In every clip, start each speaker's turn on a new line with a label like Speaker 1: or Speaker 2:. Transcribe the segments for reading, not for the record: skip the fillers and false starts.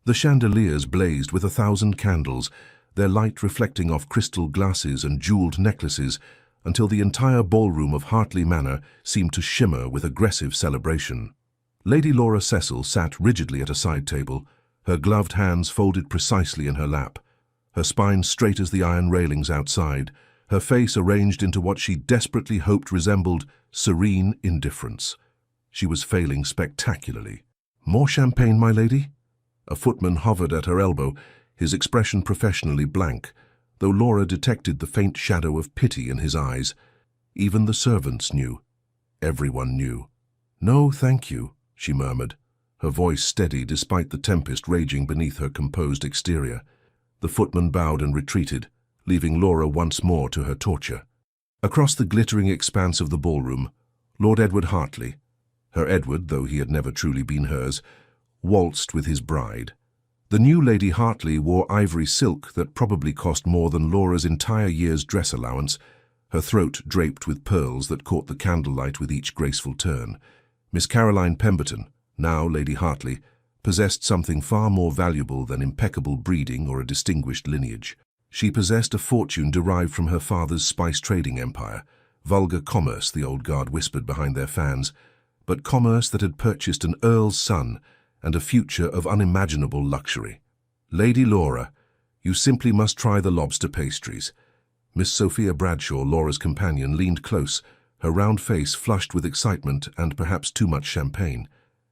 Speaker 1: The chandeliers blazed with 1,000 candles, their light reflecting off crystal glasses and jeweled necklaces, until the entire ballroom of Hartley Manor seemed to shimmer with aggressive celebration. Lady Laura Cecil sat rigidly at a side table, her gloved hands folded precisely in her lap, her spine straight as the iron railings outside, her face arranged into what she desperately hoped resembled serene indifference. She was failing spectacularly. "More champagne, my lady?" A footman hovered at her elbow, his expression professionally blank, though Laura detected the faint shadow of pity in his eyes. Even the servants knew. Everyone knew. "No, thank you," she murmured, her voice steady despite the tempest raging beneath her composed exterior. The footman bowed and retreated, leaving Laura once more to her torture. Across the glittering expanse of the ballroom, Lord Edward Hartley, her Edward though he had never truly been hers, waltzed with his bride. The new Lady Hartley wore ivory silk that probably cost more than Laura's entire year's dress allowance, her throat draped with pearls that caught the candlelight with each graceful turn. Miss Caroline Pemberton, now Lady Hartley, possessed something far more valuable than impeccable breeding or a distinguished lineage. She possessed a fortune derived from her father's spice trading empire, vulgar commerce, the old guard whispered behind their fans, but commerce that had purchased an earl's son and a future of unimaginable luxury. "Lady Laura, you simply must try the lobster pastries." Miss Sophia Bradshaw, Laura's companion, leaned close, her round face flushed with excitement and perhaps too much champagne.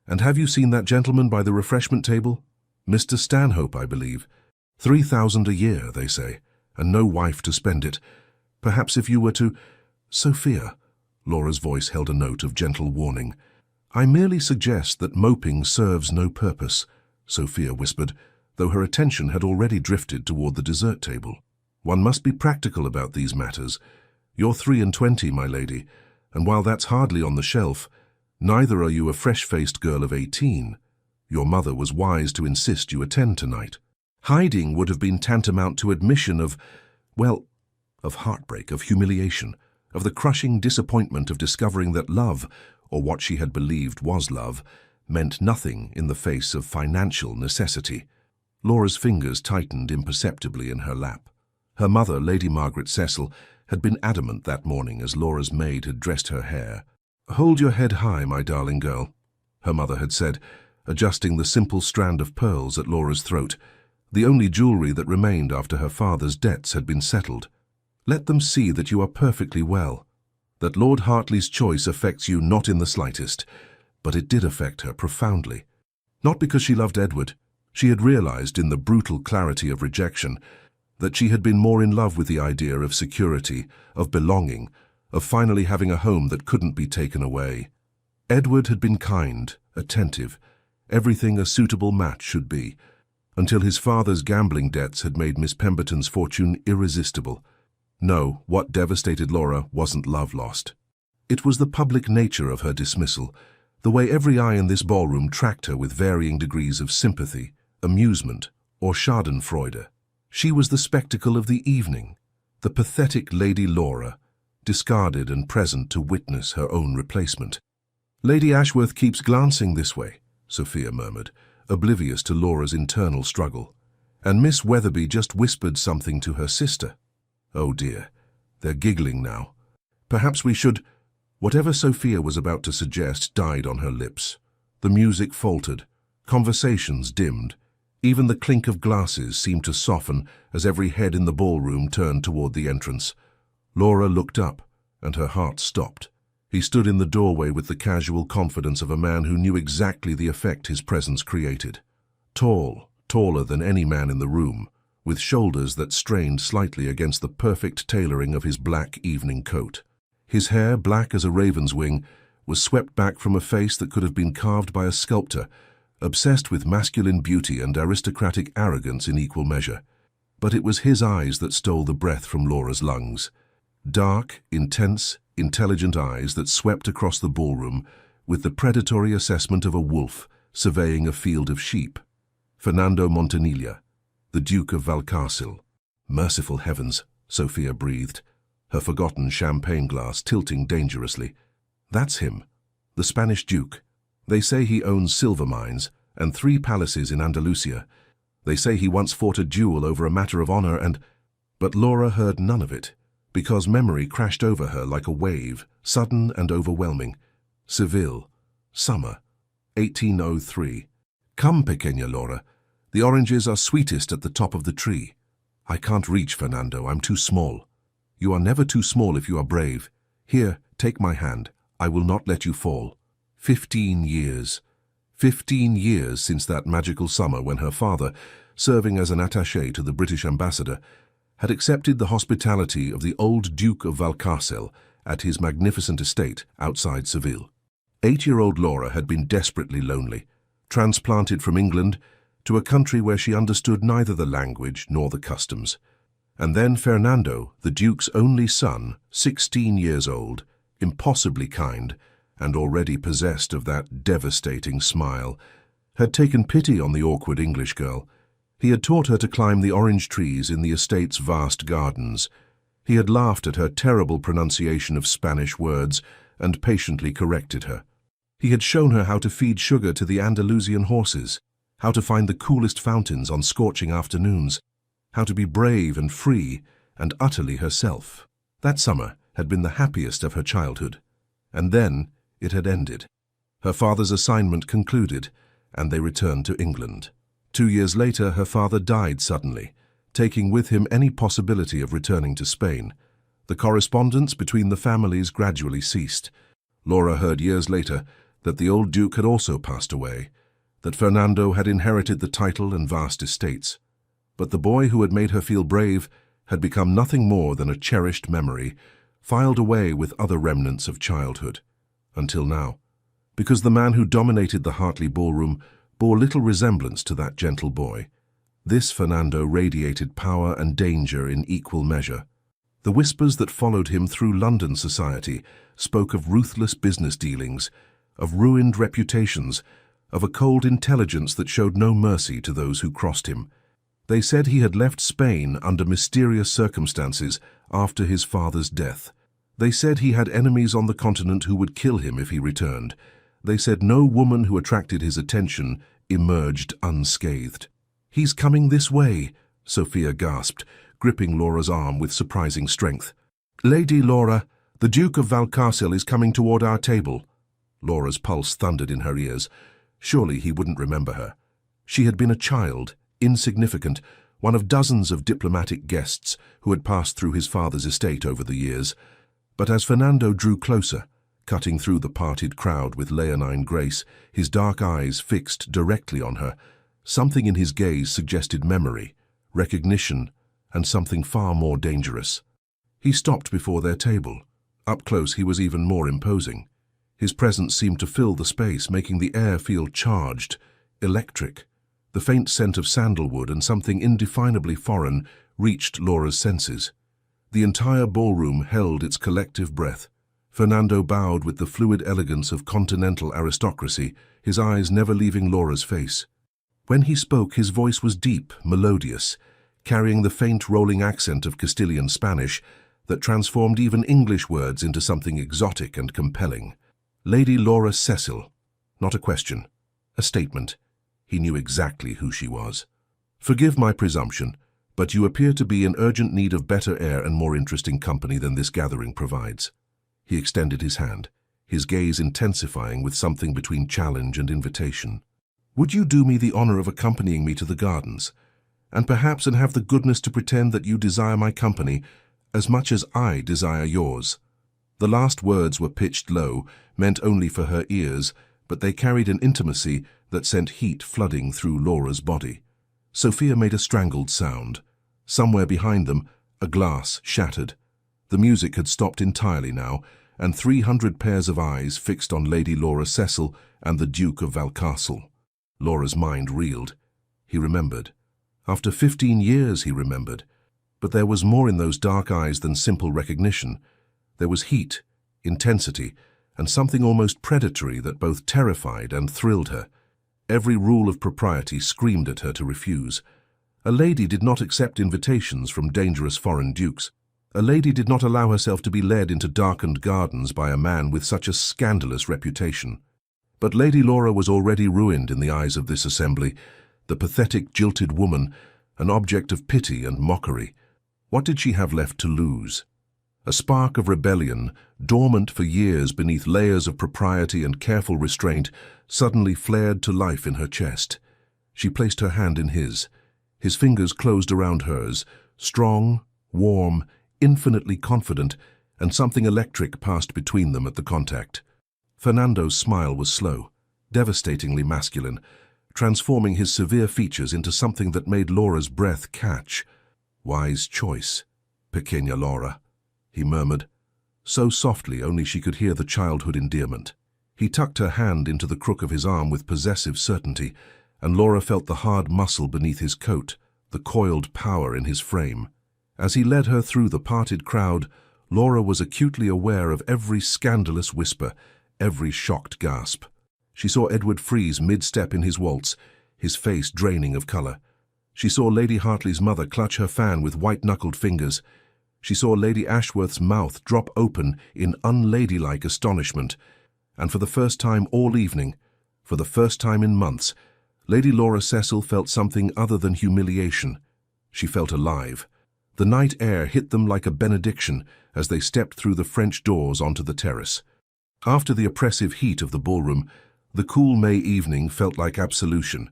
Speaker 1: "And have you seen that gentleman by the refreshment table? Mr. Stanhope, I believe. 3,000 a year, they say, and no wife to spend it. Perhaps if you were to—" "Sophia," Laura's voice held a note of gentle warning. "I merely suggest that moping serves no purpose," Sophia whispered, though her attention had already drifted toward the dessert table. "One must be practical about these matters. You're 23, my lady, and while that's hardly on the shelf, neither are you a fresh-faced girl of 18. Your mother was wise to insist you attend tonight. Hiding would have been tantamount to admission of, well, of heartbreak, of humiliation, of the crushing disappointment of discovering that love, or what she had believed was love, meant nothing in the face of financial necessity." Laura's fingers tightened imperceptibly in her lap. Her mother, Lady Margaret Cecil, had been adamant that morning as Laura's maid had dressed her hair. "Hold your head high, my darling girl," her mother had said, adjusting the simple strand of pearls at Laura's throat, the only jewelry that remained after her father's debts had been settled. "Let them see that you are perfectly well, that Lord Hartley's choice affects you not in the slightest, but it did affect her profoundly. Not because she loved Edward. She had realized in the brutal clarity of rejection that she had been more in love with the idea of security, of belonging, of finally having a home that couldn't be taken away. Edward had been kind, attentive, everything a suitable match should be, until his father's gambling debts had made Miss Pemberton's fortune irresistible. No, what devastated Laura wasn't love lost. It was the public nature of her dismissal, the way every eye in this ballroom tracked her with varying degrees of sympathy, amusement, or schadenfreude. She was the spectacle of the evening, the pathetic Lady Laura, discarded and present to witness her own replacement. "Lady Ashworth keeps glancing this way," Sophia murmured, oblivious to Laura's internal struggle. "And Miss Weatherby just whispered something to her sister. Oh dear, they're giggling now. Perhaps we should—" Whatever Sophia was about to suggest died on her lips. The music faltered, conversations dimmed. Even the clink of glasses seemed to soften as every head in the ballroom turned toward the entrance. Laura looked up, and her heart stopped. He stood in the doorway with the casual confidence of a man who knew exactly the effect his presence created. Tall, taller than any man in the room, with shoulders that strained slightly against the perfect tailoring of his black evening coat. His hair, black as a raven's wing, was swept back from a face that could have been carved by a sculptor, obsessed with masculine beauty and aristocratic arrogance in equal measure. But it was his eyes that stole the breath from Laura's lungs. Dark, intense, intelligent eyes that swept across the ballroom with the predatory assessment of a wolf surveying a field of sheep. Fernando Montanilla, the Duke of Valcarcel. Merciful heavens, Sophia breathed, her forgotten champagne glass tilting dangerously. That's him, the Spanish Duke. They say he owns silver mines and 3 palaces in Andalusia, They say he once fought a duel over a matter of honor and... But Laura heard none of it, because memory crashed over her like a wave, sudden and overwhelming. Seville, summer, 1803. Come, pequeña Laura. The oranges are sweetest at the top of the tree. I can't reach, Fernando. I'm too small. You are never too small if you are brave. Here, take my hand. I will not let you fall. 15 years. 15 years since that magical summer when her father, serving as an attaché to the British ambassador, had accepted the hospitality of the old Duke of Valcarcel at his magnificent estate outside Seville. 8-year-old Laura had been desperately lonely, transplanted from England to a country where she understood neither the language nor the customs. And then Fernando, the Duke's only son, 16 years old, impossibly kind, and already possessed of that devastating smile, had taken pity on the awkward English girl. He had taught her to climb the orange trees in the estate's vast gardens. He had laughed at her terrible pronunciation of Spanish words and patiently corrected her. He had shown her how to feed sugar to the Andalusian horses, how to find the coolest fountains on scorching afternoons, how to be brave and free and utterly herself. That summer had been the happiest of her childhood, and then it had ended. Her father's assignment concluded, and they returned to England. 2 years later, her father died suddenly, taking with him any possibility of returning to Spain. The correspondence between the families gradually ceased. Laura heard years later that the old Duke had also passed away, that Fernando had inherited the title and vast estates. But the boy who had made her feel brave had become nothing more than a cherished memory, filed away with other remnants of childhood. Until now, because the man who dominated the Hartley ballroom bore little resemblance to that gentle boy. This Fernando radiated power and danger in equal measure. The whispers that followed him through London society spoke of ruthless business dealings, of ruined reputations, of a cold intelligence that showed no mercy to those who crossed him. They said he had left Spain under mysterious circumstances after his father's death. They said he had enemies on the continent who would kill him if he returned. They said no woman who attracted his attention emerged unscathed. "He's coming this way," Sophia gasped, gripping Laura's arm with surprising strength. "Lady Laura, the Duke of Valcarcel is coming toward our table." Laura's pulse thundered in her ears. Surely he wouldn't remember her. She had been a child, insignificant, one of dozens of diplomatic guests who had passed through his father's estate over the years. But as Fernando drew closer, cutting through the parted crowd with leonine grace, his dark eyes fixed directly on her, something in his gaze suggested memory, recognition, and something far more dangerous. He stopped before their table. Up close he was even more imposing. His presence seemed to fill the space, making the air feel charged, electric. The faint scent of sandalwood and something indefinably foreign reached Laura's senses. The entire ballroom held its collective breath. Fernando bowed with the fluid elegance of continental aristocracy, his eyes never leaving Laura's face. When he spoke, his voice was deep, melodious, carrying the faint rolling accent of Castilian Spanish that transformed even English words into something exotic and compelling. Lady Laura Cecil. Not a question, a statement. He knew exactly who she was. "Forgive my presumption, but you appear to be in urgent need of better air and more interesting company than this gathering provides." He extended his hand, his gaze intensifying with something between challenge and invitation. "Would you do me the honor of accompanying me to the gardens, and have the goodness to pretend that you desire my company as much as I desire yours?" The last words were pitched low, meant only for her ears, but they carried an intimacy that sent heat flooding through Laura's body. Sophia made a strangled sound. Somewhere behind them, a glass shattered. The music had stopped entirely now, and 300 pairs of eyes fixed on Lady Laura Cecil and the Duke of Valcarcel. Laura's mind reeled. He remembered. After 15 years he remembered. But there was more in those dark eyes than simple recognition. There was heat, intensity, and something almost predatory that both terrified and thrilled her. Every rule of propriety screamed at her to refuse. A lady did not accept invitations from dangerous foreign dukes. A lady did not allow herself to be led into darkened gardens by a man with such a scandalous reputation. But Lady Laura was already ruined in the eyes of this assembly. The pathetic, jilted woman, an object of pity and mockery. What did she have left to lose? A spark of rebellion, dormant for years beneath layers of propriety and careful restraint, suddenly flared to life in her chest. She placed her hand in his. His fingers closed around hers, strong, warm, infinitely confident, and something electric passed between them at the contact. Fernando's smile was slow, devastatingly masculine, transforming his severe features into something that made Laura's breath catch. "Wise choice, pequeña Laura," he murmured, so softly only she could hear the childhood endearment. He tucked her hand into the crook of his arm with possessive certainty, and Laura felt the hard muscle beneath his coat, the coiled power in his frame. As he led her through the parted crowd, Laura was acutely aware of every scandalous whisper, every shocked gasp. She saw Edward freeze mid-step in his waltz, his face draining of colour. She saw Lady Hartley's mother clutch her fan with white-knuckled fingers. She saw Lady Ashworth's mouth drop open in unladylike astonishment. And for the first time all evening, for the first time in months, Lady Laura Cecil felt something other than humiliation. She felt alive. The night air hit them like a benediction as they stepped through the French doors onto the terrace. After the oppressive heat of the ballroom, the cool May evening felt like absolution.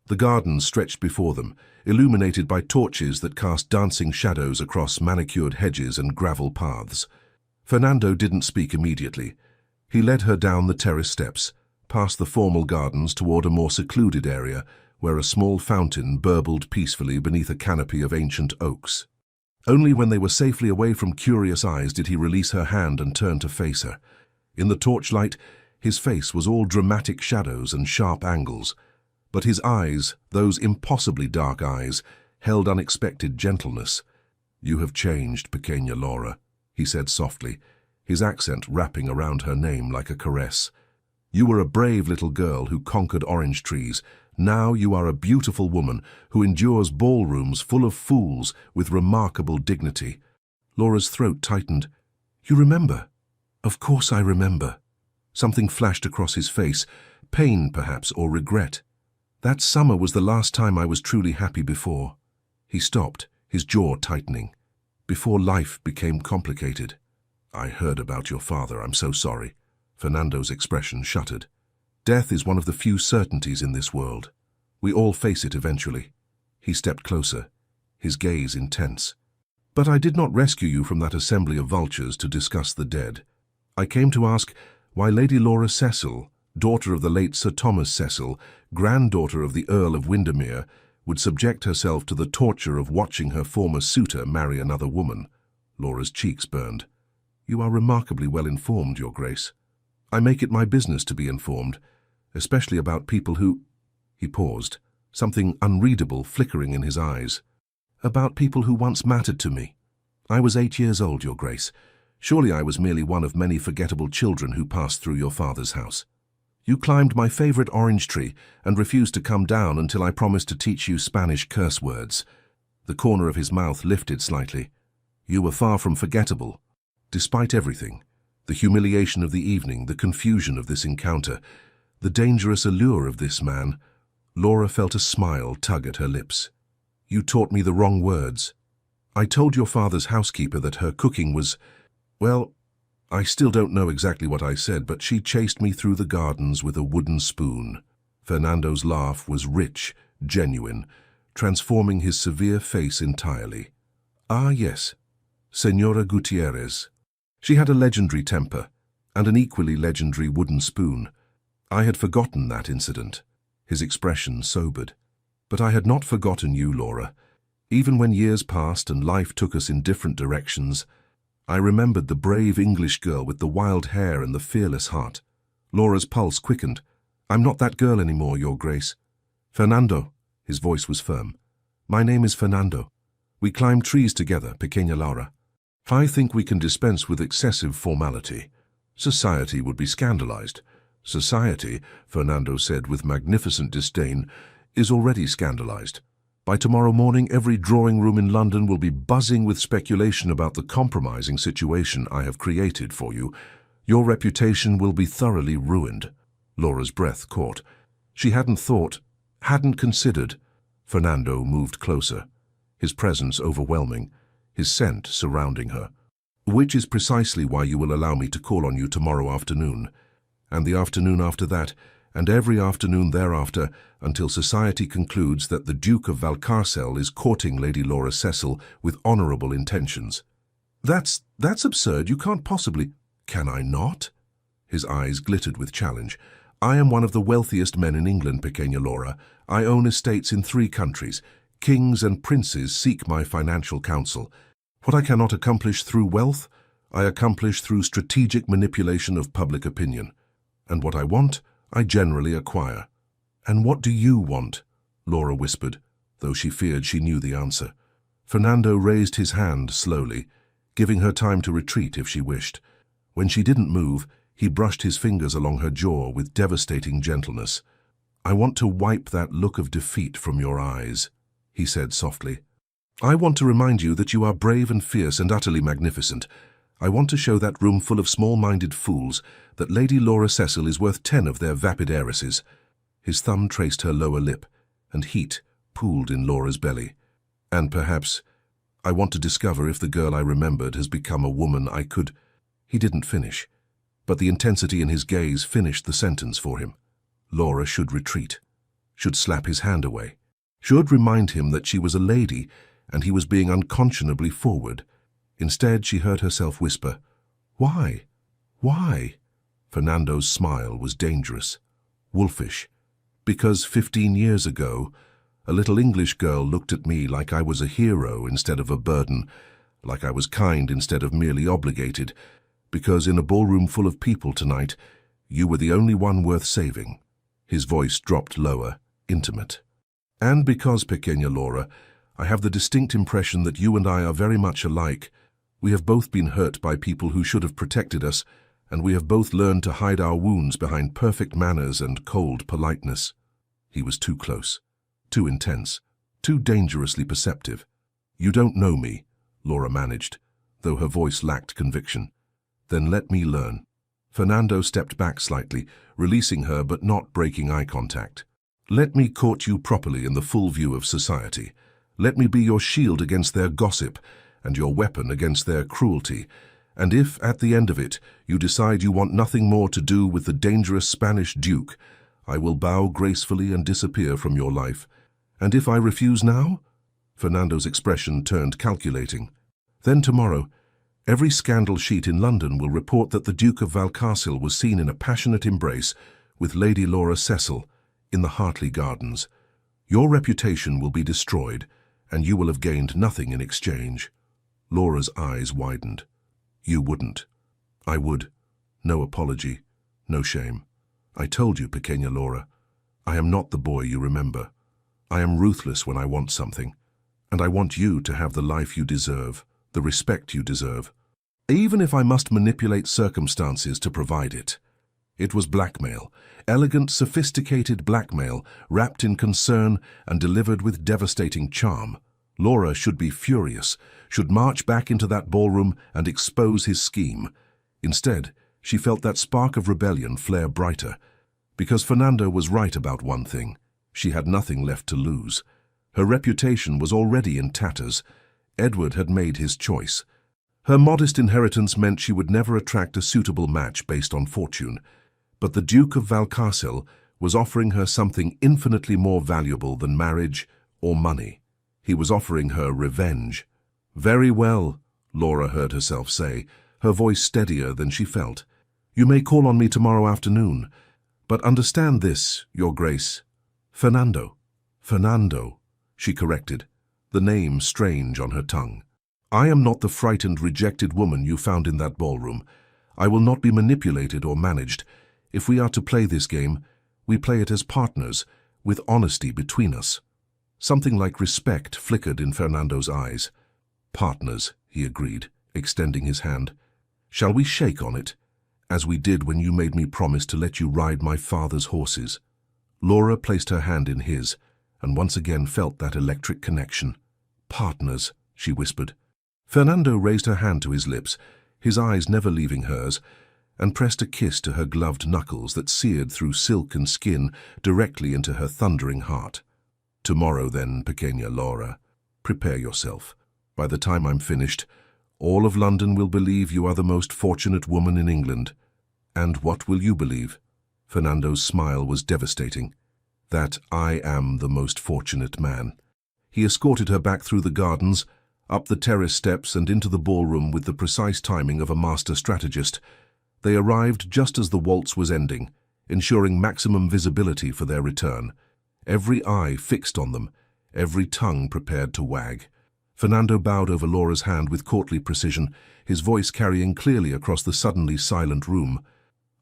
Speaker 1: The gardens stretched before them, illuminated by torches that cast dancing shadows across manicured hedges and gravel paths. Fernando didn't speak immediately. He led her down the terrace steps, past the formal gardens toward a more secluded area where a small fountain burbled peacefully beneath a canopy of ancient oaks. Only when they were safely away from curious eyes did he release her hand and turn to face her. In the torchlight, his face was all dramatic shadows and sharp angles, but his eyes, those impossibly dark eyes, held unexpected gentleness. "You have changed, pequeña Laura," he said softly, his accent wrapping around her name like a caress. "You were a brave little girl who conquered orange trees. Now you are a beautiful woman who endures ballrooms full of fools with remarkable dignity." Laura's throat tightened. "You remember?" "Of course I remember." Something flashed across his face, pain perhaps, or regret. "That summer was the last time I was truly happy before." He stopped, his jaw tightening. "Before life became complicated." "I heard about your father, I'm so sorry." Fernando's expression shuttered. "Death is one of the few certainties in this world. We all face it eventually." He stepped closer, his gaze intense. "But I did not rescue you from that assembly of vultures to discuss the dead. I came to ask why Lady Laura Cecil, daughter of the late Sir Thomas Cecil, granddaughter of the Earl of Windermere, would subject herself to the torture of watching her former suitor marry another woman." Laura's cheeks burned. "You are remarkably well informed, Your Grace. I make it my business to be informed, especially about people who—" He paused, something unreadable flickering in his eyes. "About people who once mattered to me. I was 8 years old, Your Grace. Surely I was merely one of many forgettable children who passed through your father's house. You climbed my favorite orange tree and refused to come down until I promised to teach you Spanish curse words." The corner of his mouth lifted slightly. "You were far from forgettable. Despite everything, the humiliation of the evening, the confusion of this encounter, the dangerous allure of this man," Laura felt a smile tug at her lips. "You taught me the wrong words. I told your father's housekeeper that her cooking was, well, I still don't know exactly what I said, but she chased me through the gardens with a wooden spoon." Fernando's laugh was rich, genuine, transforming his severe face entirely. "Ah, yes, Senora Gutierrez. She had a legendary temper, and an equally legendary wooden spoon. I had forgotten that incident." His expression sobered. "But I had not forgotten you, Laura. Even when years passed and life took us in different directions, I remembered the brave English girl with the wild hair and the fearless heart." Laura's pulse quickened. "I'm not that girl anymore, Your Grace." "Fernando," his voice was firm. "My name is Fernando. We climb trees together, pequeña Laura. I think we can dispense with excessive formality. Society would be scandalized." "Society," Fernando said with magnificent disdain, "is already scandalized. By tomorrow morning, every drawing room in London will be buzzing with speculation about the compromising situation I have created for you. Your reputation will be thoroughly ruined." Laura's breath caught. She hadn't thought, Hadn't considered. Fernando moved closer, his presence overwhelming, his scent surrounding her. Which is precisely why you will allow me to call on you tomorrow afternoon, and the afternoon after that, and every afternoon thereafter, until society concludes that the Duke of Valcarcel is courting Lady Laura Cecil with honourable intentions. That's absurd. You can't possibly— Can I not? His eyes glittered with challenge. I am one of the wealthiest men in England, Pequeña Laura. I own estates in 3 countries. Kings and princes seek my financial counsel. What I cannot accomplish through wealth, I accomplish through strategic manipulation of public opinion. And what I want, I generally acquire. And what do you want? Laura whispered, though she feared she knew the answer. Fernando raised his hand slowly, giving her time to retreat if she wished. When she didn't move, he brushed his fingers along her jaw with devastating gentleness. I want to wipe that look of defeat from your eyes, he said softly. I want to remind you that you are brave and fierce and utterly magnificent. I want to show that room full of small-minded fools that Lady Laura Cecil is worth 10 of their vapid heiresses. His thumb traced her lower lip, and heat pooled in Laura's belly. And perhaps, I want to discover if the girl I remembered has become a woman I could— He didn't finish, but the intensity in his gaze finished the sentence for him. Laura should retreat, should slap his hand away, should remind him that she was a lady and he was being unconscionably forward. Instead, she heard herself whisper, "Why? Why?" Fernando's smile was dangerous, wolfish, because 15 years ago, a little English girl looked at me like I was a hero instead of a burden, like I was kind instead of merely obligated, because in a ballroom full of people tonight, you were the only one worth saving. His voice dropped lower, intimate. And because, Pequeña Laura, I have the distinct impression that you and I are very much alike. We have both been hurt by people who should have protected us, and we have both learned to hide our wounds behind perfect manners and cold politeness. He was too close, too intense, too dangerously perceptive. You don't know me, Laura managed, though her voice lacked conviction. Then let me learn. Fernando stepped back slightly, releasing her but not breaking eye contact. Let me court you properly in the full view of society. Let me be your shield against their gossip and your weapon against their cruelty. And if, at the end of it, you decide you want nothing more to do with the dangerous Spanish Duke, I will bow gracefully and disappear from your life. And if I refuse now? Fernando's expression turned calculating. Then tomorrow, every scandal sheet in London will report that the Duke of Valcarcel was seen in a passionate embrace with Lady Laura Cecil in the Hartley Gardens. Your reputation will be destroyed, and you will have gained nothing in exchange. Laura's eyes widened. You wouldn't. I would. No apology, no shame. I told you, Pequeña Laura, I am not the boy you remember. I am ruthless when I want something, and I want you to have the life you deserve, the respect you deserve, even if I must manipulate circumstances to provide it. It was blackmail, elegant, sophisticated blackmail, wrapped in concern and delivered with devastating charm. Laura should be furious, should march back into that ballroom and expose his scheme. Instead, she felt that spark of rebellion flare brighter, because Fernando was right about one thing. She had nothing left to lose. Her reputation was already in tatters. Edward had made his choice. Her modest inheritance meant she would never attract a suitable match based on fortune. But the Duke of Valcarcel was offering her something infinitely more valuable than marriage or money. He was offering her revenge. Very well, Laura heard herself say, her voice steadier than she felt. You may call on me tomorrow afternoon, but understand this, Your Grace. Fernando. Fernando, she corrected, the name strange on her tongue. I am not the frightened, rejected woman you found in that ballroom. I will not be manipulated or managed. If we are to play this game, we play it as partners, with honesty between us. Something like respect flickered in Fernando's eyes. Partners, he agreed, extending his hand. Shall we shake on it, as we did when you made me promise to let you ride my father's horses? Laura placed her hand in his, and once again felt that electric connection. Partners, she whispered. Fernando raised her hand to his lips, his eyes never leaving hers, and pressed a kiss to her gloved knuckles that seared through silk and skin directly into her thundering heart. "Tomorrow then, pequeña Laura. Prepare yourself. By the time I'm finished, all of London will believe you are the most fortunate woman in England. And what will you believe?" Fernando's smile was devastating. "That I am the most fortunate man." He escorted her back through the gardens, up the terrace steps and into the ballroom with the precise timing of a master strategist. They arrived just as the waltz was ending, ensuring maximum visibility for their return. Every eye fixed on them, every tongue prepared to wag. Fernando bowed over Laura's hand with courtly precision, his voice carrying clearly across the suddenly silent room.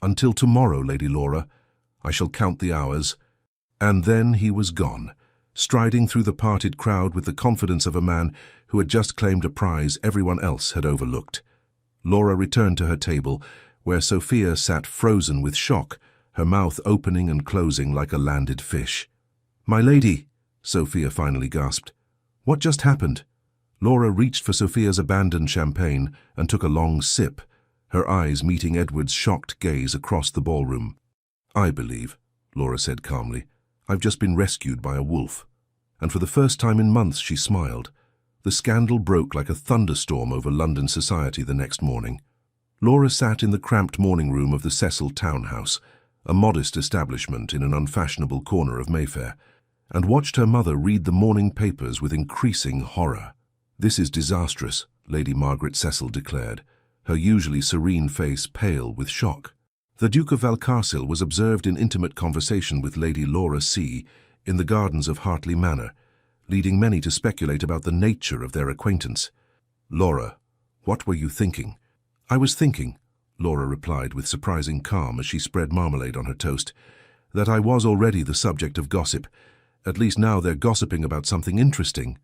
Speaker 1: "Until tomorrow, Lady Laura. I shall count the hours." And then he was gone, striding through the parted crowd with the confidence of a man who had just claimed a prize everyone else had overlooked. Laura returned to her table, where Sophia sat frozen with shock, her mouth opening and closing like a landed fish. "My lady," Sophia finally gasped. "What just happened?" Laura reached for Sophia's abandoned champagne and took a long sip, her eyes meeting Edward's shocked gaze across the ballroom. "I believe," Laura said calmly. "I've just been rescued by a wolf." And for the first time in months she smiled. The scandal broke like a thunderstorm over London society the next morning. Laura sat in the cramped morning room of the Cecil townhouse, a modest establishment in an unfashionable corner of Mayfair, and watched her mother read the morning papers with increasing horror. "This is disastrous," Lady Margaret Cecil declared, her usually serene face pale with shock. The Duke of Valcarcel was observed in intimate conversation with Lady Laura C. in the gardens of Hartley Manor, leading many to speculate about the nature of their acquaintance. "Laura, what were you thinking?" "I was thinking," Laura replied with surprising calm as she spread marmalade on her toast, "that I was already the subject of gossip. At least now they're gossiping about something interesting."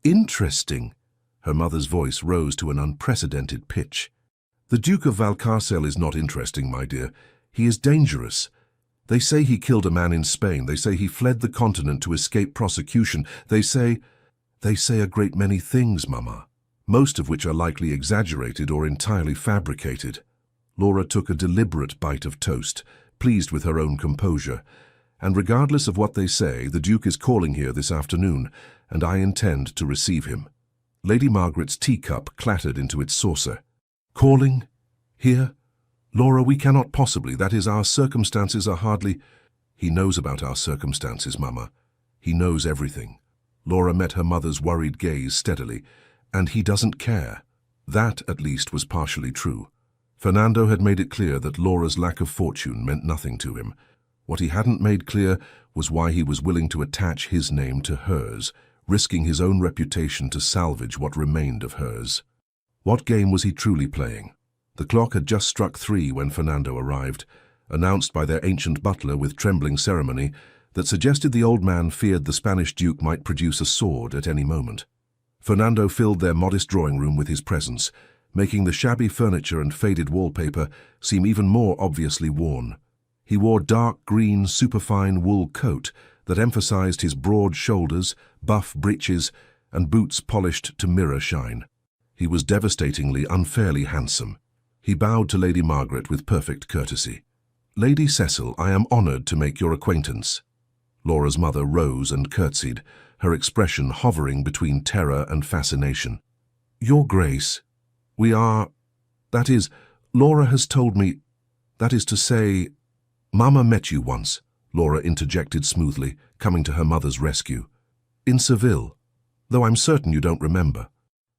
Speaker 1: "Interesting?" Her mother's voice rose to an unprecedented pitch. "The Duke of Valcarcel is not interesting, my dear. He is dangerous. They say he killed a man in Spain. They say he fled the continent to escape prosecution. They say a great many things, Mama, most of which are likely exaggerated or entirely fabricated." Laura took a deliberate bite of toast, pleased with her own composure. "And regardless of what they say, the Duke is calling here this afternoon, and I intend to receive him." Lady Margaret's teacup clattered into its saucer. "Calling? Here? Laura, we cannot possibly. That is, our circumstances are hardly—" "He knows about our circumstances, Mama. He knows everything." Laura met her mother's worried gaze steadily. "And he doesn't care." That, at least, was partially true. Fernando had made it clear that Laura's lack of fortune meant nothing to him. What he hadn't made clear was why he was willing to attach his name to hers, risking his own reputation to salvage what remained of hers. What game was he truly playing? The clock had just struck 3 when Fernando arrived, announced by their ancient butler with trembling ceremony that suggested the old man feared the Spanish Duke might produce a sword at any moment. Fernando filled their modest drawing room with his presence, making the shabby furniture and faded wallpaper seem even more obviously worn. He wore dark green superfine wool coat that emphasized his broad shoulders, buff breeches, and boots polished to mirror shine. He was devastatingly, unfairly handsome. He bowed to Lady Margaret with perfect courtesy. "Lady Cecil, I am honored to make your acquaintance." Laura's mother rose and curtsied, her expression hovering between terror and fascination. "Your Grace, we are... that is, Laura has told me... that is to say..." "Mama met you once," Laura interjected smoothly, coming to her mother's rescue. "In Seville, though I'm certain you don't remember."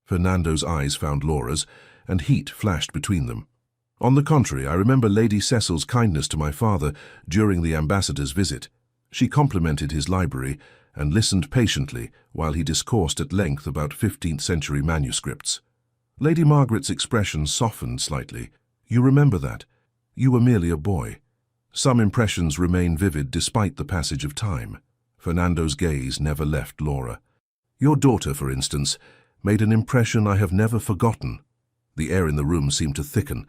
Speaker 1: Fernando's eyes found Laura's, and heat flashed between them. "On the contrary, I remember Lady Cecil's kindness to my father during the ambassador's visit. She complimented his library and listened patiently while he discoursed at length about 15th-century manuscripts." Lady Margaret's expression softened slightly. "You remember that? You were merely a boy. Some impressions remain vivid despite the passage of time." Fernando's gaze never left Laura. "Your daughter, for instance, made an impression I have never forgotten." The air in the room seemed to thicken.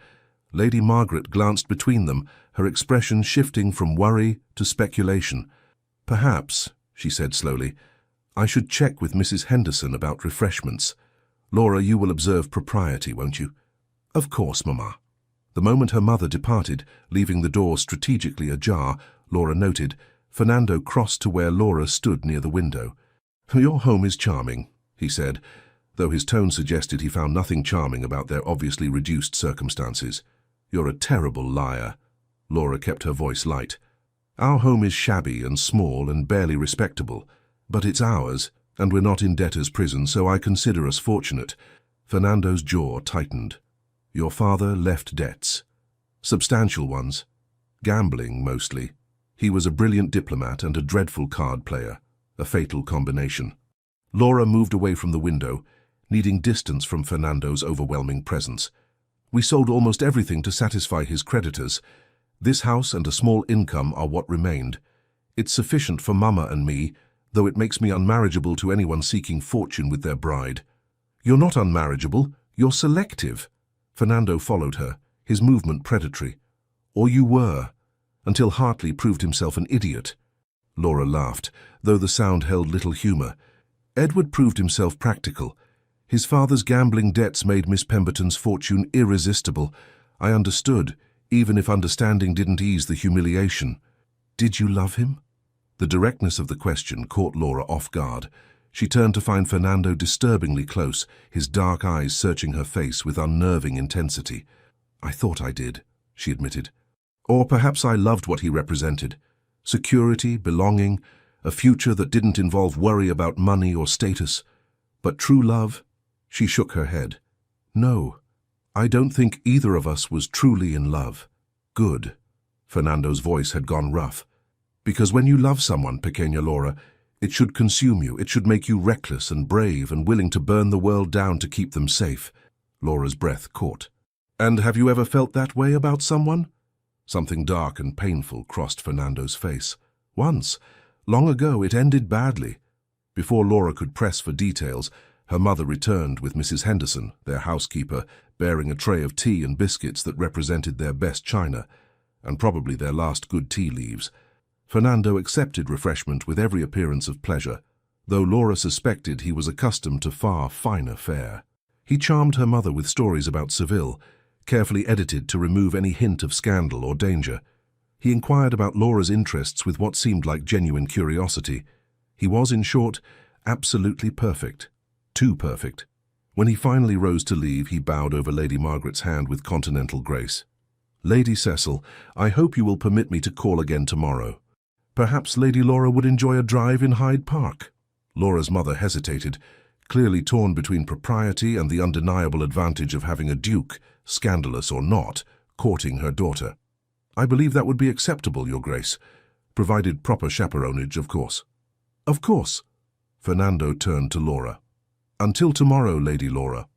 Speaker 1: Lady Margaret glanced between them, her expression shifting from worry to speculation. "Perhaps," she said slowly, "I should check with Mrs. Henderson about refreshments. Laura, you will observe propriety, won't you?" "Of course, Mamma." The moment her mother departed, leaving the door strategically ajar, Laura noted, Fernando crossed to where Laura stood near the window. "Your home is charming," he said, though his tone suggested he found nothing charming about their obviously reduced circumstances. "You're a terrible liar." Laura kept her voice light. "Our home is shabby and small and barely respectable, but it's ours, and we're not in debtor's prison, so I consider us fortunate." Fernando's jaw tightened. "Your father left debts. Substantial ones. Gambling, mostly. He was a brilliant diplomat and a dreadful card player. A fatal combination." Laura moved away from the window, needing distance from Fernando's overwhelming presence. "We sold almost everything to satisfy his creditors. This house and a small income are what remained. It's sufficient for Mama and me, though it makes me unmarriageable to anyone seeking fortune with their bride." "You're not unmarriageable, you're selective." Fernando followed her, his movement predatory. "Or you were, until Hartley proved himself an idiot." Laura laughed, though the sound held little humor. "Edward proved himself practical. His father's gambling debts made Miss Pemberton's fortune irresistible. I understood, even if understanding didn't ease the humiliation." "Did you love him?" The directness of the question caught Laura off guard. She turned to find Fernando disturbingly close, his dark eyes searching her face with unnerving intensity. "I thought I did," she admitted. "Or perhaps I loved what he represented. Security, belonging, a future that didn't involve worry about money or status. But true love?" She shook her head. "No, I don't think either of us was truly in love." "Good." Fernando's voice had gone rough. "Because when you love someone, Pequeña Laura, it should consume you. It should make you reckless and brave and willing to burn the world down to keep them safe." Laura's breath caught. "And have you ever felt that way about someone?" Something dark and painful crossed Fernando's face. "Once. Long ago, it ended badly." Before Laura could press for details, her mother returned with Mrs. Henderson, their housekeeper, bearing a tray of tea and biscuits that represented their best china, and probably their last good tea leaves. Fernando accepted refreshment with every appearance of pleasure, though Laura suspected he was accustomed to far finer fare. He charmed her mother with stories about Seville, carefully edited to remove any hint of scandal or danger. He inquired about Laura's interests with what seemed like genuine curiosity. He was, in short, absolutely perfect. Too perfect. When he finally rose to leave, he bowed over Lady Margaret's hand with continental grace. "Lady Cecil, I hope you will permit me to call again tomorrow. Perhaps Lady Laura would enjoy a drive in Hyde Park." Laura's mother hesitated, clearly torn between propriety and the undeniable advantage of having a duke, scandalous or not, courting her daughter. "I believe that would be acceptable, Your Grace, provided proper chaperonage, of course." "Of course." Fernando turned to Laura. "Until tomorrow, Lady Laura."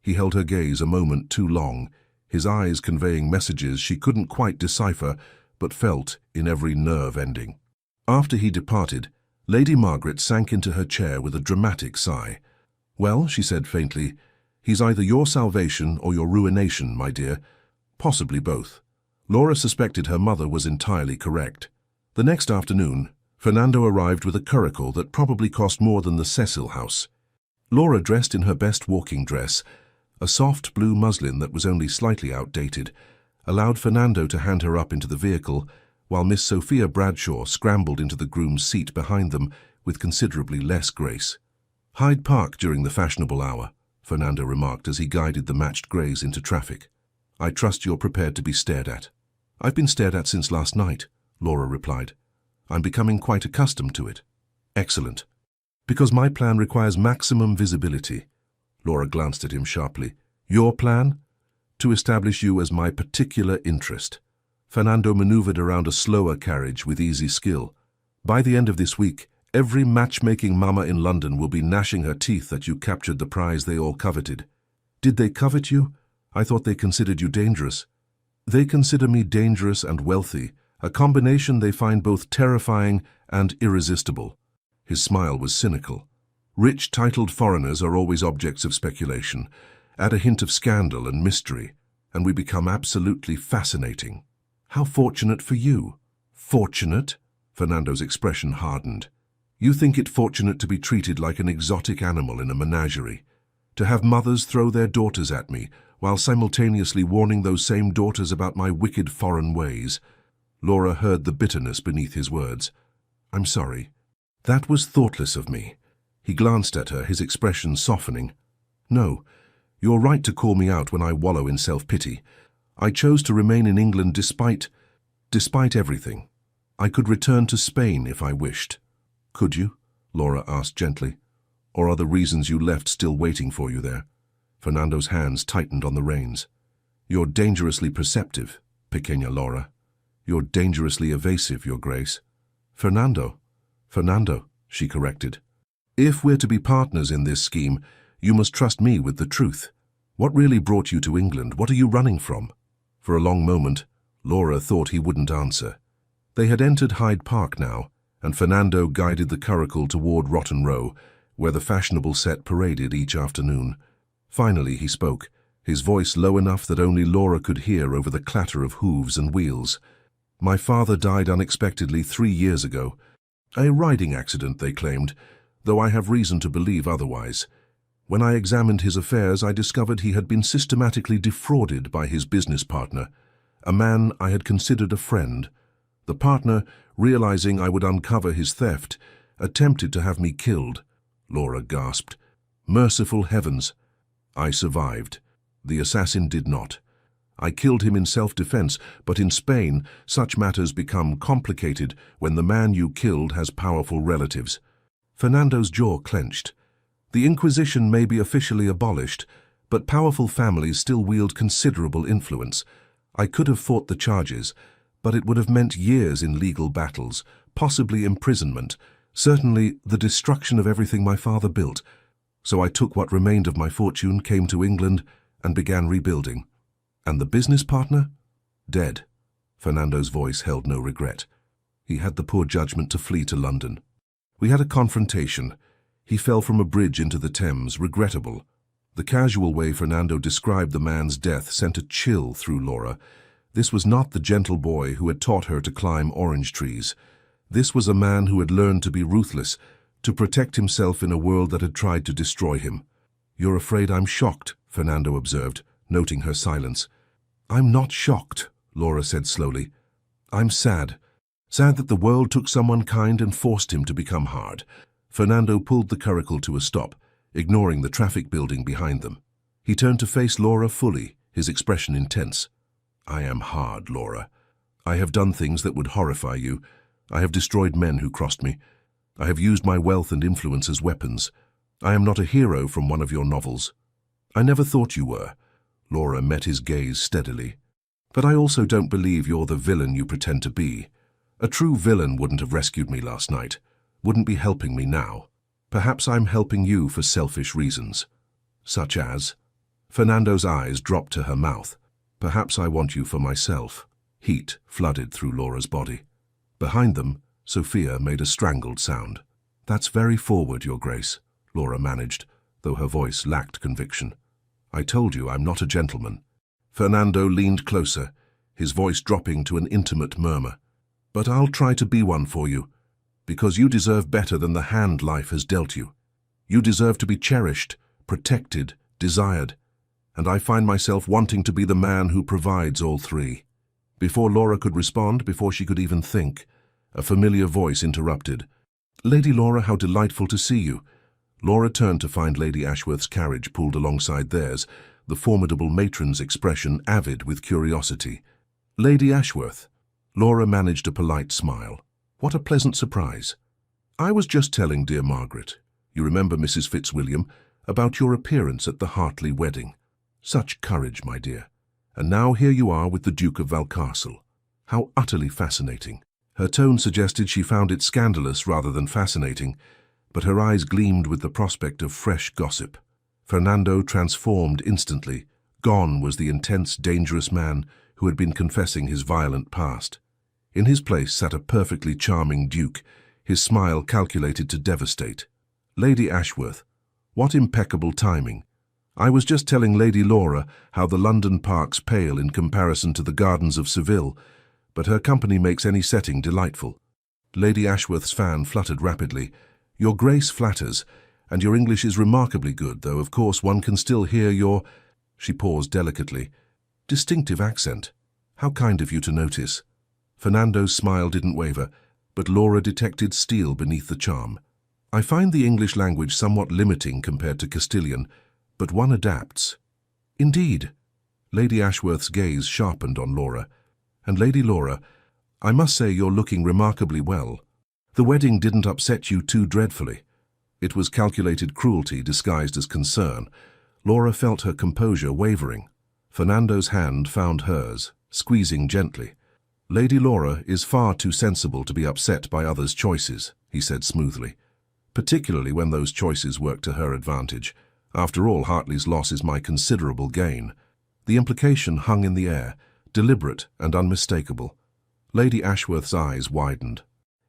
Speaker 1: He held her gaze a moment too long, his eyes conveying messages she couldn't quite decipher, but felt in every nerve ending. After he departed, Lady Margaret sank into her chair with a dramatic sigh. "Well," she said faintly, "he's either your salvation or your ruination, my dear. Possibly both." Laura suspected her mother was entirely correct. The next afternoon, Fernando arrived with a curricle that probably cost more than the Cecil house. Laura, dressed in her best walking dress, a soft blue muslin that was only slightly outdated, allowed Fernando to hand her up into the vehicle, while Miss Sophia Bradshaw scrambled into the groom's seat behind them with considerably less grace. "Hyde Park during the fashionable hour," Fernando remarked as he guided the matched greys into traffic. "I trust you're prepared to be stared at." "I've been stared at since last night," Laura replied. "I'm becoming quite accustomed to it." "Excellent. Because my plan requires maximum visibility." Laura glanced at him sharply. "Your plan?" "To establish you as my particular interest." Fernando maneuvered around a slower carriage with easy skill. "By the end of this week, every matchmaking mama in London will be gnashing her teeth that you captured the prize they all coveted." "Did they covet you? I thought they considered you dangerous." "They consider me dangerous and wealthy, a combination they find both terrifying and irresistible." His smile was cynical. "Rich, titled foreigners are always objects of speculation. Add a hint of scandal and mystery, and we become absolutely fascinating." "How fortunate for you." "Fortunate?" Fernando's expression hardened. "You think it fortunate to be treated like an exotic animal in a menagerie, to have mothers throw their daughters at me, while simultaneously warning those same daughters about my wicked foreign ways. Laura heard the bitterness beneath his words. "I'm sorry. That was thoughtless of me." He glanced at her, his expression softening. "No, you're right to call me out when I wallow in self-pity. I chose to remain in England despite everything. I could return to Spain if I wished." "Could you?" Laura asked gently. "Or are the reasons you left still waiting for you there?" Fernando's hands tightened on the reins. "You're dangerously perceptive, Pequeña Laura. You're dangerously evasive, Your Grace." Fernando, she corrected. "If we're to be partners in this scheme, you must trust me with the truth. What really brought you to England? What are you running from?" For a long moment, Laura thought he wouldn't answer. They had entered Hyde Park now, and Fernando guided the curricle toward Rotten Row, where the fashionable set paraded each afternoon. Finally he spoke, his voice low enough that only Laura could hear over the clatter of hooves and wheels. "My father died unexpectedly 3 years ago. A riding accident, they claimed, though I have reason to believe otherwise. When I examined his affairs, I discovered he had been systematically defrauded by his business partner, a man I had considered a friend. The partner, realizing I would uncover his theft, attempted to have me killed." Laura gasped. "Merciful heavens! I survived. The assassin did not. I killed him in self-defense, but in Spain, such matters become complicated when the man you killed has powerful relatives." Fernando's jaw clenched. The Inquisition may be officially abolished, but powerful families still wield considerable influence. I could have fought the charges, but it would have meant years in legal battles, possibly imprisonment, certainly the destruction of everything my father built. So I took what remained of my fortune, came to England, and began rebuilding. "And the business partner?" "Dead." Fernando's voice held no regret. "He had the poor judgment to flee to London. We had a confrontation. He fell from a bridge into the Thames, regrettable." The casual way Fernando described the man's death sent a chill through Laura. This was not the gentle boy who had taught her to climb orange trees. This was a man who had learned to be ruthless, to protect himself in a world that had tried to destroy him. "You're afraid I'm shocked," Fernando observed, noting her silence. "I'm not shocked," Laura said slowly. "I'm sad. Sad that the world took someone kind and forced him to become hard." Fernando pulled the curricle to a stop, ignoring the traffic building behind them. He turned to face Laura fully, his expression intense. "I am hard, Laura. I have done things that would horrify you. I have destroyed men who crossed me. I have used my wealth and influence as weapons. I am not a hero from one of your novels." "I never thought you were." Laura met his gaze steadily. "But I also don't believe you're the villain you pretend to be. A true villain wouldn't have rescued me last night, wouldn't be helping me now. Perhaps I'm helping you for selfish reasons." "Such as?" Fernando's eyes dropped to her mouth. "Perhaps I want you for myself." Heat flooded through Laura's body. Behind them, Sophia made a strangled sound. "That's very forward, Your Grace," Laura managed, though her voice lacked conviction. "I told you I'm not a gentleman." Fernando leaned closer, his voice dropping to an intimate murmur. "But I'll try to be one for you, because you deserve better than the hand life has dealt you. You deserve to be cherished, protected, desired, and I find myself wanting to be the man who provides all three." Before Laura could respond, before she could even think, a familiar voice interrupted. "Lady Laura, how delightful to see you." Laura turned to find Lady Ashworth's carriage pulled alongside theirs, the formidable matron's expression avid with curiosity. "Lady Ashworth." Laura managed a polite smile. "What a pleasant surprise. I was just telling dear Margaret, you remember Mrs. Fitzwilliam, about your appearance at the Hartley wedding. Such courage, my dear. And now here you are with the Duke of Valcastle. How utterly fascinating." Her tone suggested she found it scandalous rather than fascinating, but her eyes gleamed with the prospect of fresh gossip. Fernando transformed instantly. Gone was the intense, dangerous man who had been confessing his violent past. In his place sat a perfectly charming duke, his smile calculated to devastate. "Lady Ashworth, what impeccable timing. I was just telling Lady Laura how the London parks pale in comparison to the gardens of Seville, but her company makes any setting delightful." Lady Ashworth's fan fluttered rapidly. "Your Grace flatters, and your English is remarkably good, though of course one can still hear your—" She paused delicately. Distinctive accent. How kind of you to notice. Fernando's smile didn't waver, but Laura detected steel beneath the charm. I find the English language somewhat limiting compared to Castilian, but one adapts. Indeed. Lady Ashworth's gaze sharpened on Laura. And Lady Laura, I must say you're looking remarkably well. The wedding didn't upset you too dreadfully. It was calculated cruelty disguised as concern. Laura felt her composure wavering. Fernando's hand found hers, squeezing gently. Lady Laura is far too sensible to be upset by others' choices, he said smoothly, particularly when those choices work to her advantage. After all, Hartley's loss is my considerable gain. The implication hung in the air, deliberate and unmistakable. Lady Ashworth's eyes widened.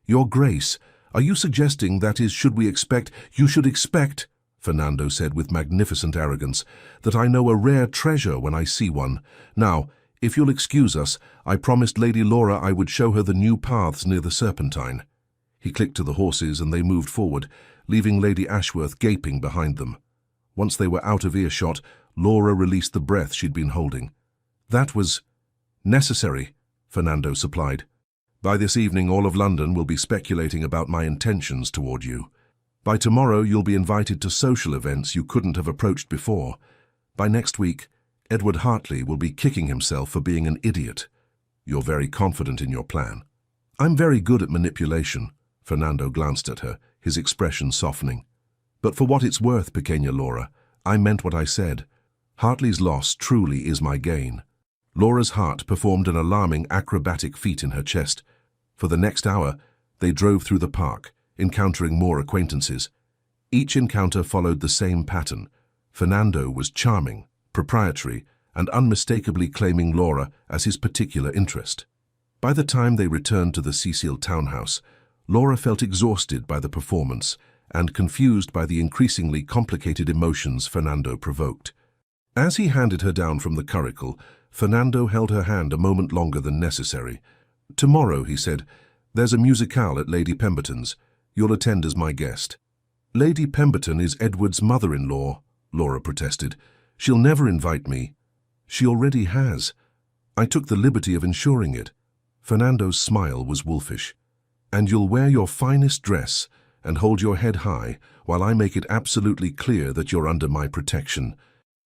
Speaker 1: Your Grace, are you suggesting that is, you should expect, Fernando said with magnificent arrogance, that I know a rare treasure when I see one. Now, if you'll excuse us, I promised Lady Laura I would show her the new paths near the Serpentine. He clicked to the horses and they moved forward, leaving Lady Ashworth gaping behind them. Once they were out of earshot, Laura released the breath she'd been holding. That was necessary, Fernando supplied. By this evening all of London will be speculating about my intentions toward you. By tomorrow you'll be invited to social events you couldn't have approached before. By next week, Edward Hartley will be kicking himself for being an idiot. You're very confident in your plan. I'm very good at manipulation. Fernando glanced at her, his expression softening. But for what it's worth, Pequeña Laura, I meant what I said. Hartley's loss truly is my gain. Laura's heart performed an alarming acrobatic feat in her chest. For the next hour, they drove through the park, encountering more acquaintances. Each encounter followed the same pattern. Fernando was charming, proprietary, and unmistakably claiming Laura as his particular interest. By the time they returned to the Cecil townhouse, Laura felt exhausted by the performance and confused by the increasingly complicated emotions Fernando provoked. As he handed her down from the curricle, Fernando held her hand a moment longer than necessary. Tomorrow, he said, there's a musicale at Lady Pemberton's. You'll attend as my guest. Lady Pemberton is Edward's mother-in-law, Laura protested. She'll never invite me. She already has. I took the liberty of ensuring it. Fernando's smile was wolfish. And you'll wear your finest dress and hold your head high while I make it absolutely clear that you're under my protection.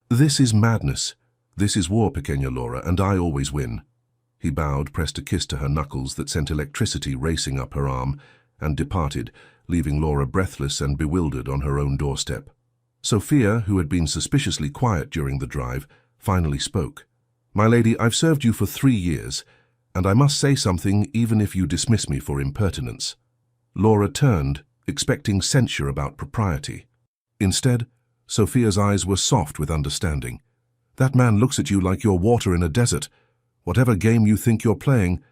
Speaker 1: This is madness. This is war, Pequeña Laura, and I always win. He bowed, pressed a kiss to her knuckles that sent electricity racing up her arm, and departed, leaving Laura breathless and bewildered on her own doorstep. Sophia, who had been suspiciously quiet during the drive, finally spoke. My lady, I've served you for 3 years, and I must say something even if you dismiss me for impertinence. Laura turned, expecting censure about propriety. Instead, Sophia's eyes were soft with understanding. That man looks at you like you're water in a desert. Whatever game you think you're playing,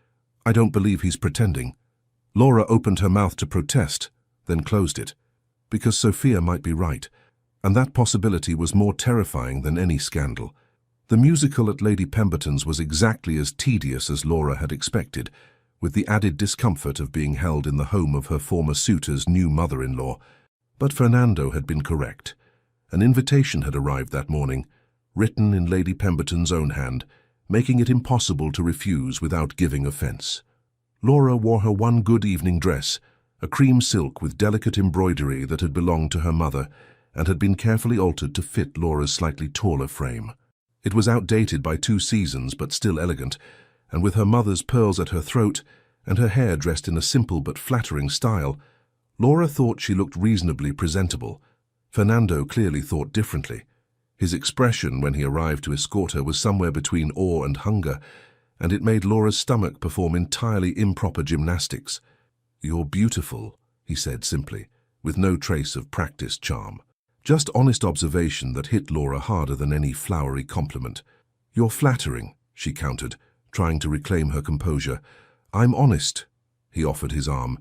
Speaker 1: I don't believe he's pretending. Laura opened her mouth to protest, then closed it, because Sophia might be right, and that possibility was more terrifying than any scandal. The musical at Lady Pemberton's was exactly as tedious as Laura had expected, with the added discomfort of being held in the home of her former suitor's new mother-in-law. But Fernando had been correct. An invitation had arrived that morning, written in Lady Pemberton's own hand, making it impossible to refuse without giving offence. Laura wore her one good evening dress, a cream silk with delicate embroidery that had belonged to her mother and had been carefully altered to fit Laura's slightly taller frame. It was outdated by 2 seasons but still elegant, and with her mother's pearls at her throat and her hair dressed in a simple but flattering style, Laura thought she looked reasonably presentable. Fernando clearly thought differently. His expression when he arrived to escort her was somewhere between awe and hunger, and it made Laura's stomach perform entirely improper gymnastics. You're beautiful, he said simply, with no trace of practiced charm. Just honest observation that hit Laura harder than any flowery compliment. You're flattering, she countered, trying to reclaim her composure. I'm honest, he offered his arm.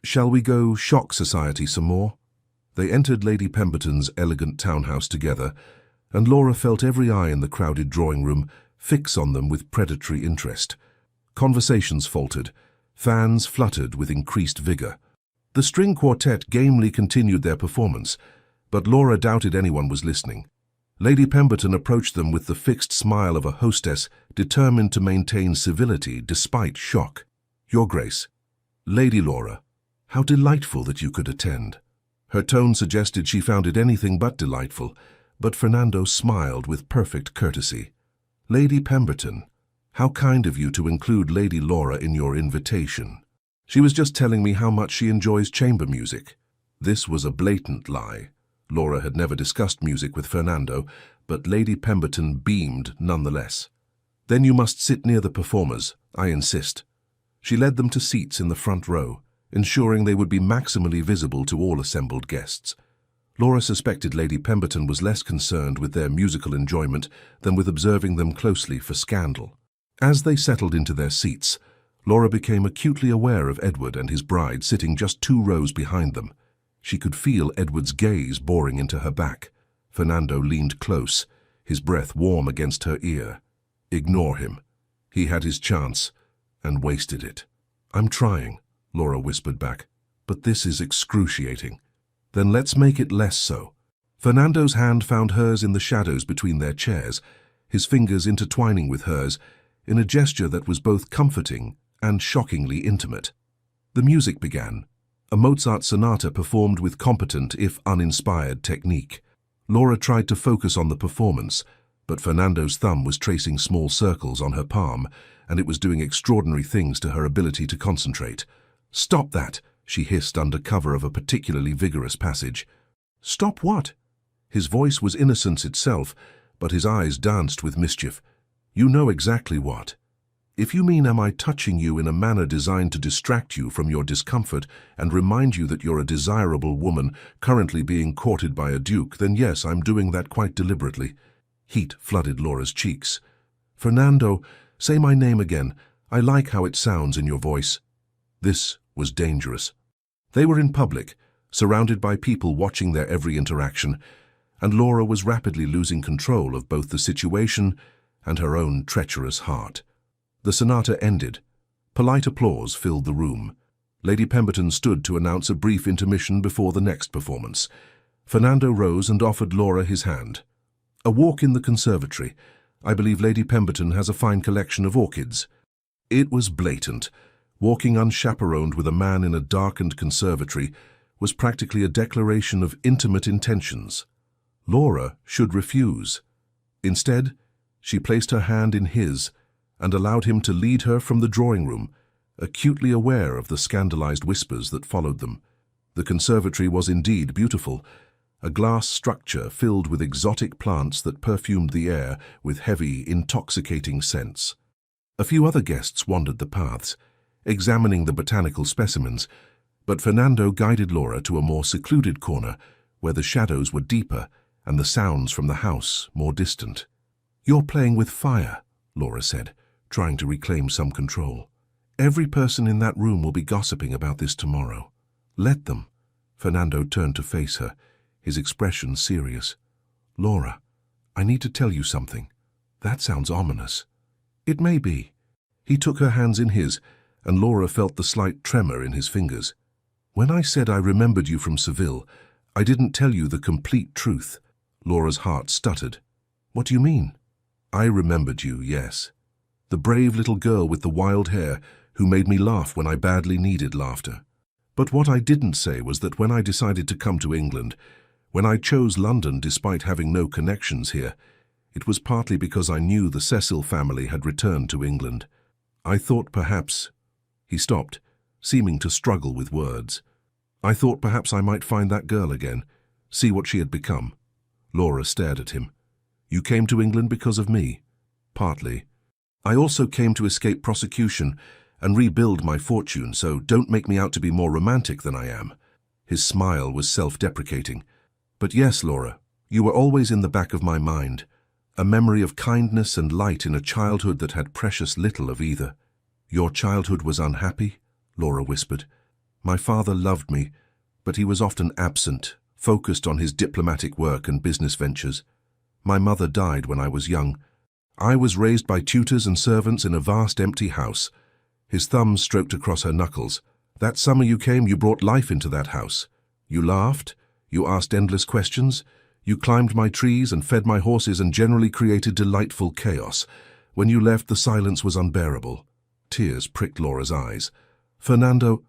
Speaker 1: Shall we go shock society some more? They entered Lady Pemberton's elegant townhouse together, and Laura felt every eye in the crowded drawing room fix on them with predatory interest. Conversations faltered. Fans fluttered with increased vigor. The string quartet gamely continued their performance, but Laura doubted anyone was listening. Lady Pemberton approached them with the fixed smile of a hostess determined to maintain civility despite shock. "Your Grace, Lady Laura, how delightful that you could attend." Her tone suggested she found it anything but delightful, but Fernando smiled with perfect courtesy. "Lady Pemberton, how kind of you to include Lady Laura in your invitation. She was just telling me how much she enjoys chamber music." This was a blatant lie. Laura had never discussed music with Fernando, but Lady Pemberton beamed nonetheless. "Then you must sit near the performers, I insist." She led them to seats in the front row, ensuring they would be maximally visible to all assembled guests. Laura suspected Lady Pemberton was less concerned with their musical enjoyment than with observing them closely for scandal. As they settled into their seats, Laura became acutely aware of Edward and his bride sitting just 2 rows behind them. She could feel Edward's gaze boring into her back. Fernando leaned close, his breath warm against her ear. Ignore him. He had his chance, and wasted it. "I'm trying," Laura whispered back, "but this is excruciating." "Then let's make it less so." Fernando's hand found hers in the shadows between their chairs, his fingers intertwining with hers in a gesture that was both comforting and shockingly intimate. The music began, a Mozart sonata performed with competent, if uninspired, technique. Laura tried to focus on the performance, but Fernando's thumb was tracing small circles on her palm, and it was doing extraordinary things to her ability to concentrate. "Stop that!" she hissed under cover of a particularly vigorous passage. "Stop what?" His voice was innocence itself, but his eyes danced with mischief. "You know exactly what. If you mean am I touching you in a manner designed to distract you from your discomfort and remind you that you're a desirable woman currently being courted by a duke, then yes, I'm doing that quite deliberately." Heat flooded Laura's cheeks. "Fernando, say my name again. I like how it sounds in your voice." This was dangerous. They were in public, surrounded by people watching their every interaction, and Laura was rapidly losing control of both the situation and her own treacherous heart. The sonata ended. Polite applause filled the room. Lady Pemberton stood to announce a brief intermission before the next performance. Fernando rose and offered Laura his hand. "A walk in the conservatory. I believe Lady Pemberton has a fine collection of orchids." It was blatant. Walking unchaperoned with a man in a darkened conservatory was practically a declaration of intimate intentions. Laura should refuse. Instead, she placed her hand in his and allowed him to lead her from the drawing room, acutely aware of the scandalized whispers that followed them. The conservatory was indeed beautiful, a glass structure filled with exotic plants that perfumed the air with heavy, intoxicating scents. A few other guests wandered the paths, examining the botanical specimens, but Fernando guided Laura to a more secluded corner where the shadows were deeper and the sounds from the house more distant. "You're playing with fire," Laura said, trying to reclaim some control. "Every person in that room will be gossiping about this tomorrow. Let them." Fernando turned to face her, his expression serious. "Laura, I need to tell you something. That sounds ominous." "It may be." He took her hands in his, and Laura felt the slight tremor in his fingers. "When I said I remembered you from Seville, I didn't tell you the complete truth." Laura's heart stuttered. "What do you mean?" "I remembered you, yes. The brave little girl with the wild hair who made me laugh when I badly needed laughter. But what I didn't say was that when I decided to come to England, when I chose London despite having no connections here, it was partly because I knew the Cecil family had returned to England. I thought perhaps—" He stopped, seeming to struggle with words. "I thought perhaps I might find that girl again, see what she had become." Laura stared at him. "You came to England because of me?" "Partly. I also came to escape prosecution and rebuild my fortune, so don't make me out to be more romantic than I am." His smile was self-deprecating. "But yes, Laura, you were always in the back of my mind, a memory of kindness and light in a childhood that had precious little of either." "Your childhood was unhappy?" Laura whispered. "My father loved me, but he was often absent, focused on his diplomatic work and business ventures. My mother died when I was young. I was raised by tutors and servants in a vast empty house." His thumb stroked across her knuckles. "That summer you came, you brought life into that house. You laughed, you asked endless questions, You climbed my trees and fed my horses and generally created delightful chaos. When you left, the silence was unbearable. Tears pricked Laura's eyes. Fernando,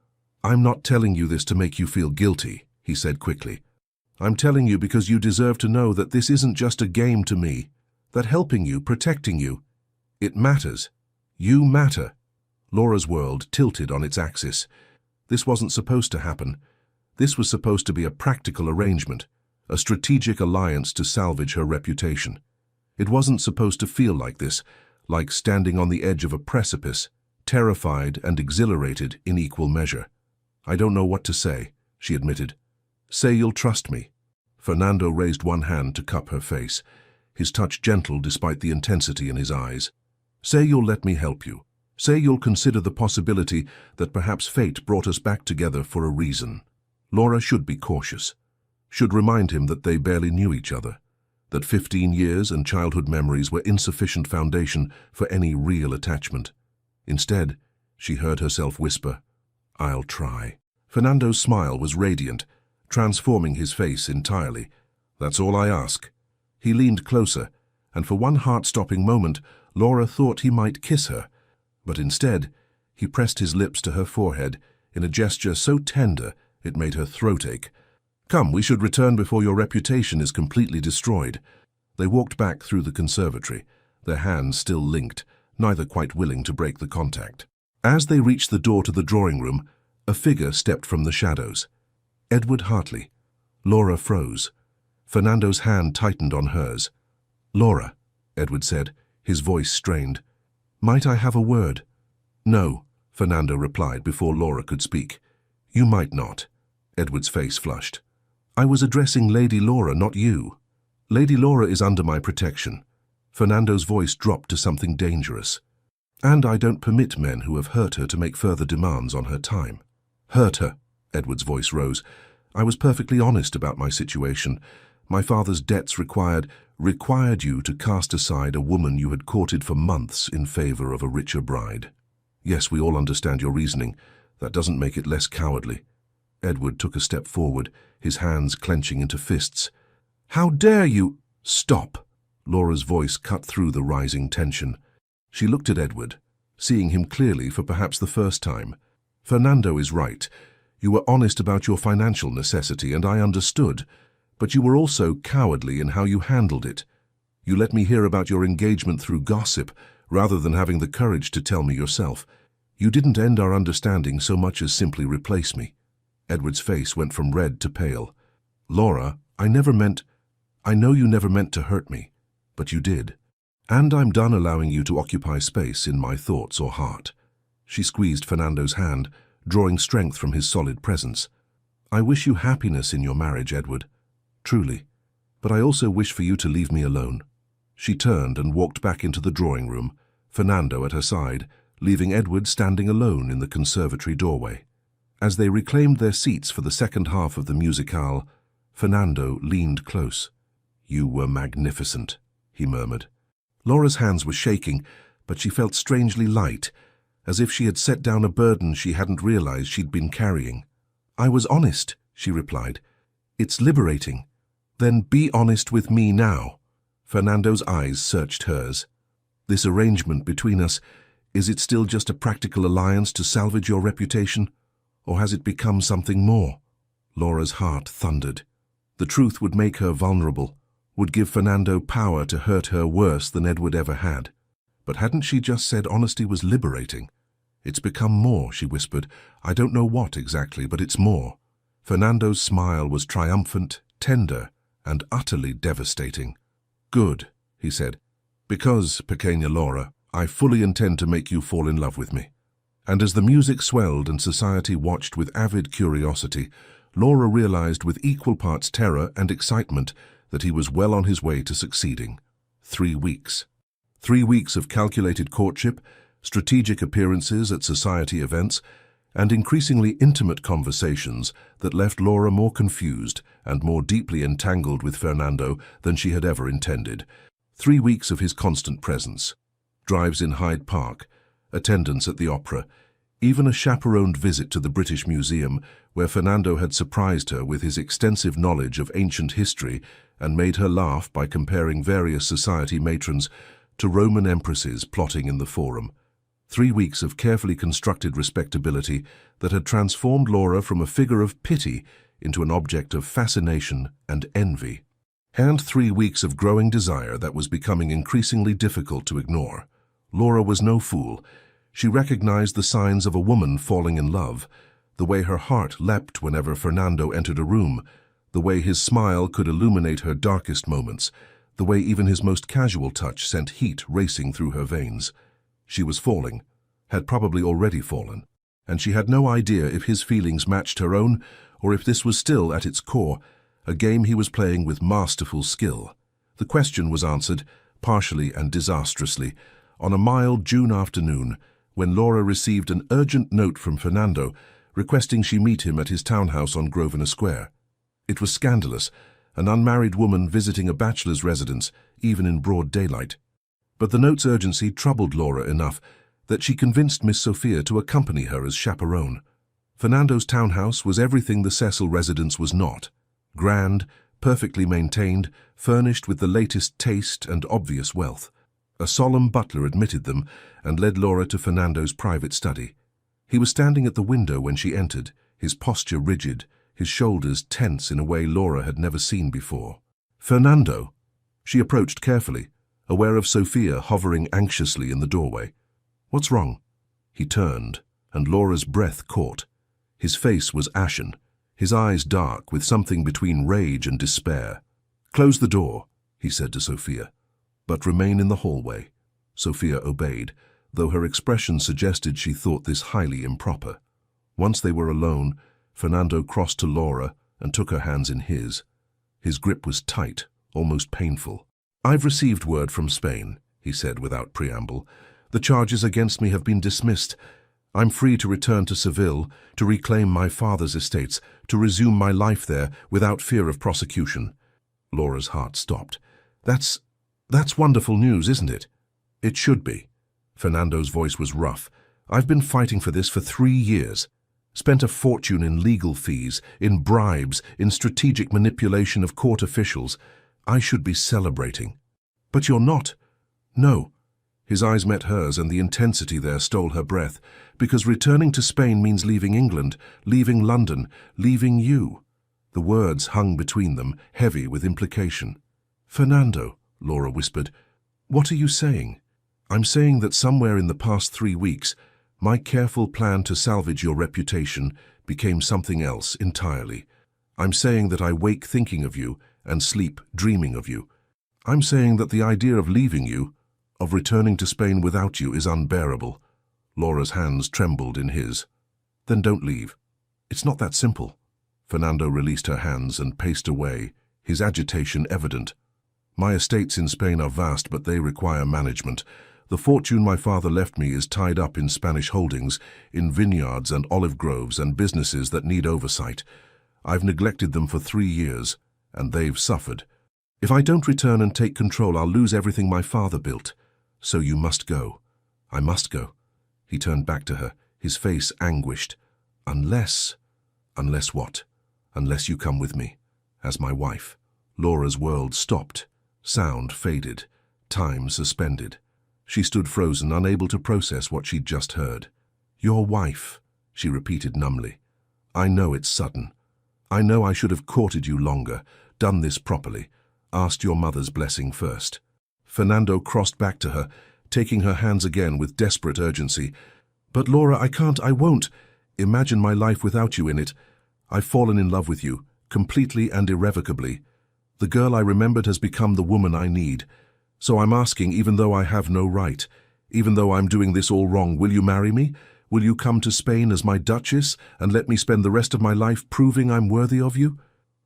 Speaker 1: I'm not telling you this to make you feel guilty, he said quickly. I'm telling you because you deserve to know that this isn't just a game to me, that helping you, protecting you, it matters. You matter. Laura's world tilted on its axis. This wasn't supposed to happen. This was supposed to be a practical arrangement, a strategic alliance to salvage her reputation. It wasn't supposed to feel like this, like standing on the edge of a precipice, terrified and exhilarated in equal measure. I don't know what to say, she admitted. Say you'll trust me. Fernando raised one hand to cup her face, his touch gentle despite the intensity in his eyes. Say you'll let me help you. Say you'll consider the possibility that perhaps fate brought us back together for a reason. Laura should be cautious, should remind him that they barely knew each other, that 15 years and childhood memories were insufficient foundation for any real attachment. Instead, she heard herself whisper, I'll try. Fernando's smile was radiant, transforming his face entirely. That's all I ask. He leaned closer, and for one heart-stopping moment, Laura thought he might kiss her. But instead, he pressed his lips to her forehead in a gesture so tender it made her throat ache. Come, we should return before your reputation is completely destroyed. They walked back through the conservatory, their hands still linked, neither quite willing to break the contact. As they reached the door to the drawing room, a figure stepped from the shadows. Edward Hartley. Laura froze. Fernando's hand tightened on hers. Laura, Edward said, his voice strained. Might I have a word? No, Fernando replied before Laura could speak. You might not. Edward's face flushed. I was addressing Lady Laura, not you. Lady Laura is under my protection. Fernando's voice dropped to something dangerous. And I don't permit men who have hurt her to make further demands on her time. Hurt her, Edward's voice rose. I was perfectly honest about my situation. My father's debts required you to cast aside a woman you had courted for months in favor of a richer bride. Yes, we all understand your reasoning. That doesn't make it less cowardly. Edward took a step forward, his hands clenching into fists. How dare you? Stop! Laura's voice cut through the rising tension. She looked at Edward, seeing him clearly for perhaps the first time. Fernando is right. You were honest about your financial necessity, and I understood. But you were also cowardly in how you handled it. You let me hear about your engagement through gossip, rather than having the courage to tell me yourself. You didn't end our understanding so much as simply replace me. Edward's face went from red to pale. Laura, I know you never meant to hurt me, but you did. And I'm done allowing you to occupy space in my thoughts or heart. She squeezed Fernando's hand, drawing strength from his solid presence. I wish you happiness in your marriage, Edward. Truly. But I also wish for you to leave me alone. She turned and walked back into the drawing room, Fernando at her side, leaving Edward standing alone in the conservatory doorway. As they reclaimed their seats for the second half of the musicale, Fernando leaned close. You were magnificent, he murmured. Laura's hands were shaking, but she felt strangely light, as if she had set down a burden she hadn't realized she'd been carrying. I was honest, she replied. It's liberating. Then be honest with me now. Fernando's eyes searched hers. This arrangement between us, is it still just a practical alliance to salvage your reputation? Or has it become something more? Laura's heart thundered. The truth would make her vulnerable, would give Fernando power to hurt her worse than Edward ever had. But hadn't she just said honesty was liberating? It's become more, she whispered. I don't know what exactly, but it's more. Fernando's smile was triumphant, tender, and utterly devastating. Good, he said, because, pequeña Laura, I fully intend to make you fall in love with me. And as the music swelled and society watched with avid curiosity, Laura realized with equal parts terror and excitement that he was well on his way to succeeding. 3 weeks. 3 weeks of calculated courtship, strategic appearances at society events, and increasingly intimate conversations that left Laura more confused and more deeply entangled with Fernando than she had ever intended. 3 weeks of his constant presence. Drives in Hyde Park, attendance at the opera, even a chaperoned visit to the British Museum, where Fernando had surprised her with his extensive knowledge of ancient history and made her laugh by comparing various society matrons to Roman empresses plotting in the Forum. 3 weeks of carefully constructed respectability that had transformed Laura from a figure of pity into an object of fascination and envy. And 3 weeks of growing desire that was becoming increasingly difficult to ignore. Laura was no fool. She recognized the signs of a woman falling in love, the way her heart leapt whenever Fernando entered a room, the way his smile could illuminate her darkest moments, the way even his most casual touch sent heat racing through her veins. She was falling, had probably already fallen, and she had no idea if his feelings matched her own or if this was still, at its core, a game he was playing with masterful skill. The question was answered, partially and disastrously, on a mild June afternoon when Laura received an urgent note from Fernando requesting she meet him at his townhouse on Grosvenor Square. It was scandalous, an unmarried woman visiting a bachelor's residence, even in broad daylight. But the note's urgency troubled Laura enough that she convinced Miss Sophia to accompany her as chaperone. Fernando's townhouse was everything the Cecil residence was not. Grand, perfectly maintained, furnished with the latest taste and obvious wealth. A solemn butler admitted them and led Laura to Fernando's private study. He was standing at the window when she entered, his posture rigid, his shoulders tense in a way Laura had never seen before. "Fernando?" She approached carefully, aware of Sophia hovering anxiously in the doorway. "What's wrong?" He turned, and Laura's breath caught. His face was ashen, his eyes dark with something between rage and despair. "Close the door," he said to Sophia, "but remain in the hallway." Sophia obeyed, though her expression suggested she thought this highly improper. Once they were alone, Fernando crossed to Laura and took her hands in his. His grip was tight, almost painful. "I've received word from Spain," he said without preamble. "The charges against me have been dismissed. I'm free to return to Seville, to reclaim my father's estates, to resume my life there without fear of prosecution." Laura's heart stopped. That's wonderful news, isn't it?" "It should be." Fernando's voice was rough. "I've been fighting for this for 3 years. Spent a fortune in legal fees, in bribes, in strategic manipulation of court officials. I should be celebrating." "But you're not." "No." His eyes met hers, and the intensity there stole her breath, "because returning to Spain means leaving England, leaving London, leaving you." The words hung between them, heavy with implication. "Fernando," Laura whispered, "what are you saying?" "I'm saying that somewhere in the past 3 weeks, my careful plan to salvage your reputation became something else entirely. I'm saying that I wake thinking of you and sleep dreaming of you. I'm saying that the idea of leaving you, of returning to Spain without you, is unbearable." Laura's hands trembled in his. "Then don't leave. It's not that simple." Fernando released her hands and paced away, his agitation evident. "My estates in Spain are vast, but they require management. The fortune my father left me is tied up in Spanish holdings, in vineyards and olive groves and businesses that need oversight. I've neglected them for 3 years, and they've suffered. If I don't return and take control, I'll lose everything my father built. So you must go." "I must go." He turned back to her, his face anguished. "Unless—" "Unless what?" "Unless you come with me, as my wife." Laura's world stopped. Sound faded. Time suspended. She stood frozen, unable to process what she'd just heard. "Your wife," she repeated numbly. "I know it's sudden. I know I should have courted you longer, done this properly, asked your mother's blessing first." Fernando crossed back to her, taking her hands again with desperate urgency. "But Laura, I can't, I won't. Imagine my life without you in it. I've fallen in love with you, completely and irrevocably. The girl I remembered has become the woman I need. So I'm asking, even though I have no right, even though I'm doing this all wrong, will you marry me? Will you come to Spain as my duchess and let me spend the rest of my life proving I'm worthy of you?"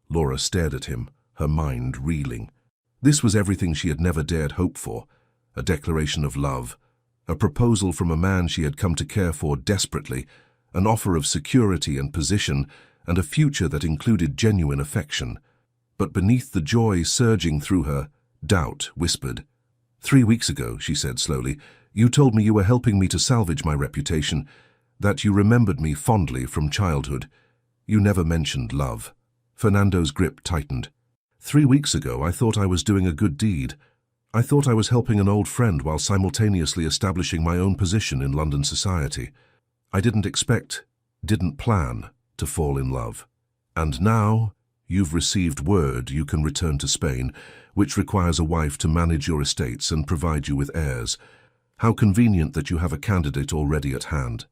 Speaker 1: Laura stared at him, her mind reeling. This was everything she had never dared hope for. A declaration of love, a proposal from a man she had come to care for desperately, an offer of security and position, and a future that included genuine affection. But beneath the joy surging through her, doubt whispered. "3 weeks ago," she said slowly, "you told me you were helping me to salvage my reputation, that you remembered me fondly from childhood. You never mentioned love." Fernando's grip tightened. 3 weeks ago, I thought I was doing a good deed. I thought I was helping an old friend while simultaneously establishing my own position in London society. I didn't plan to fall in love. And now, you've received word you can return to Spain, which requires a wife to manage your estates and provide you with heirs. How convenient that you have a candidate already at hand.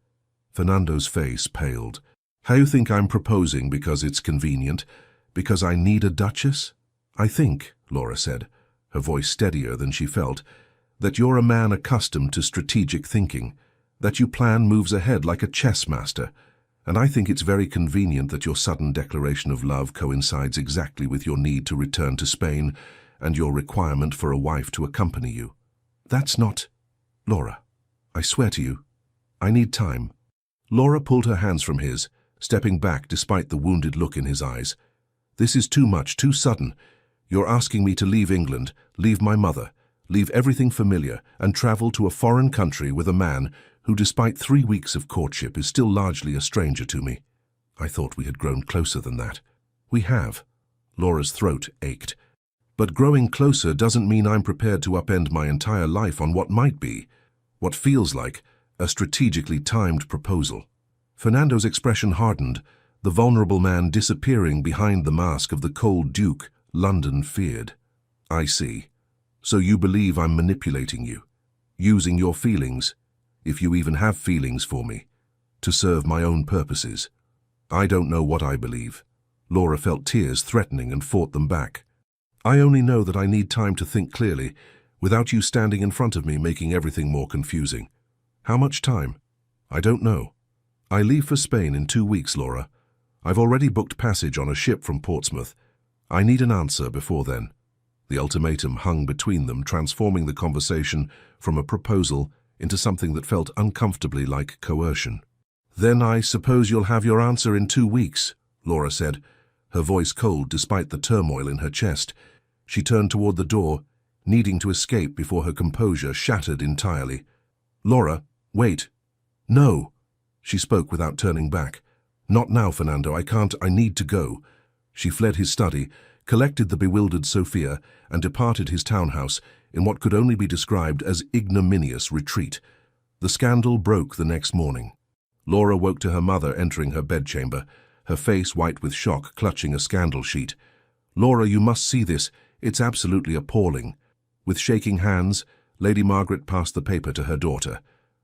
Speaker 1: Fernando's face paled. How you think I'm proposing because it's convenient? Because I need a duchess? I think, Laura said, her voice steadier than she felt, that you're a man accustomed to strategic thinking, that you plan moves ahead like a chess master, and I think it's very convenient that your sudden declaration of love coincides exactly with your need to return to Spain and your requirement for a wife to accompany you. That's not... Laura, I swear to you, I need time. Laura pulled her hands from his, stepping back despite the wounded look in his eyes. This is too much, too sudden. You're asking me to leave England, leave my mother, leave everything familiar, and travel to a foreign country with a man who, despite 3 weeks of courtship, is still largely a stranger to me. I thought we had grown closer than that. We have. Laura's throat ached. But growing closer doesn't mean I'm prepared to upend my entire life on what might be, what feels like, a strategically timed proposal. Fernando's expression hardened, the vulnerable man disappearing behind the mask of the cold duke London feared. I see. So you believe I'm manipulating you, using your feelings, if you even have feelings for me, to serve my own purposes. I don't know what I believe. Laura felt tears threatening and fought them back. I only know that I need time to think clearly, without you standing in front of me making everything more confusing. How much time? I don't know. I leave for Spain in 2 weeks, Laura. I've already booked passage on a ship from Portsmouth. I need an answer before then. The ultimatum hung between them, transforming the conversation from a proposal into something that felt uncomfortably like coercion. Then I suppose you'll have your answer in 2 weeks, Laura said, her voice cold despite the turmoil in her chest. She turned toward the door, needing to escape before her composure shattered entirely. Laura, wait. No. She spoke without turning back. Not now, Fernando. I need to go. She fled his study, collected the bewildered Sophia, and departed his townhouse in what could only be described as ignominious retreat. The scandal broke the next morning. Laura woke to her mother entering her bedchamber, her face white with shock, clutching a scandal sheet. Laura, you must see this. It's absolutely appalling. With shaking hands, Lady Margaret passed the paper to her daughter.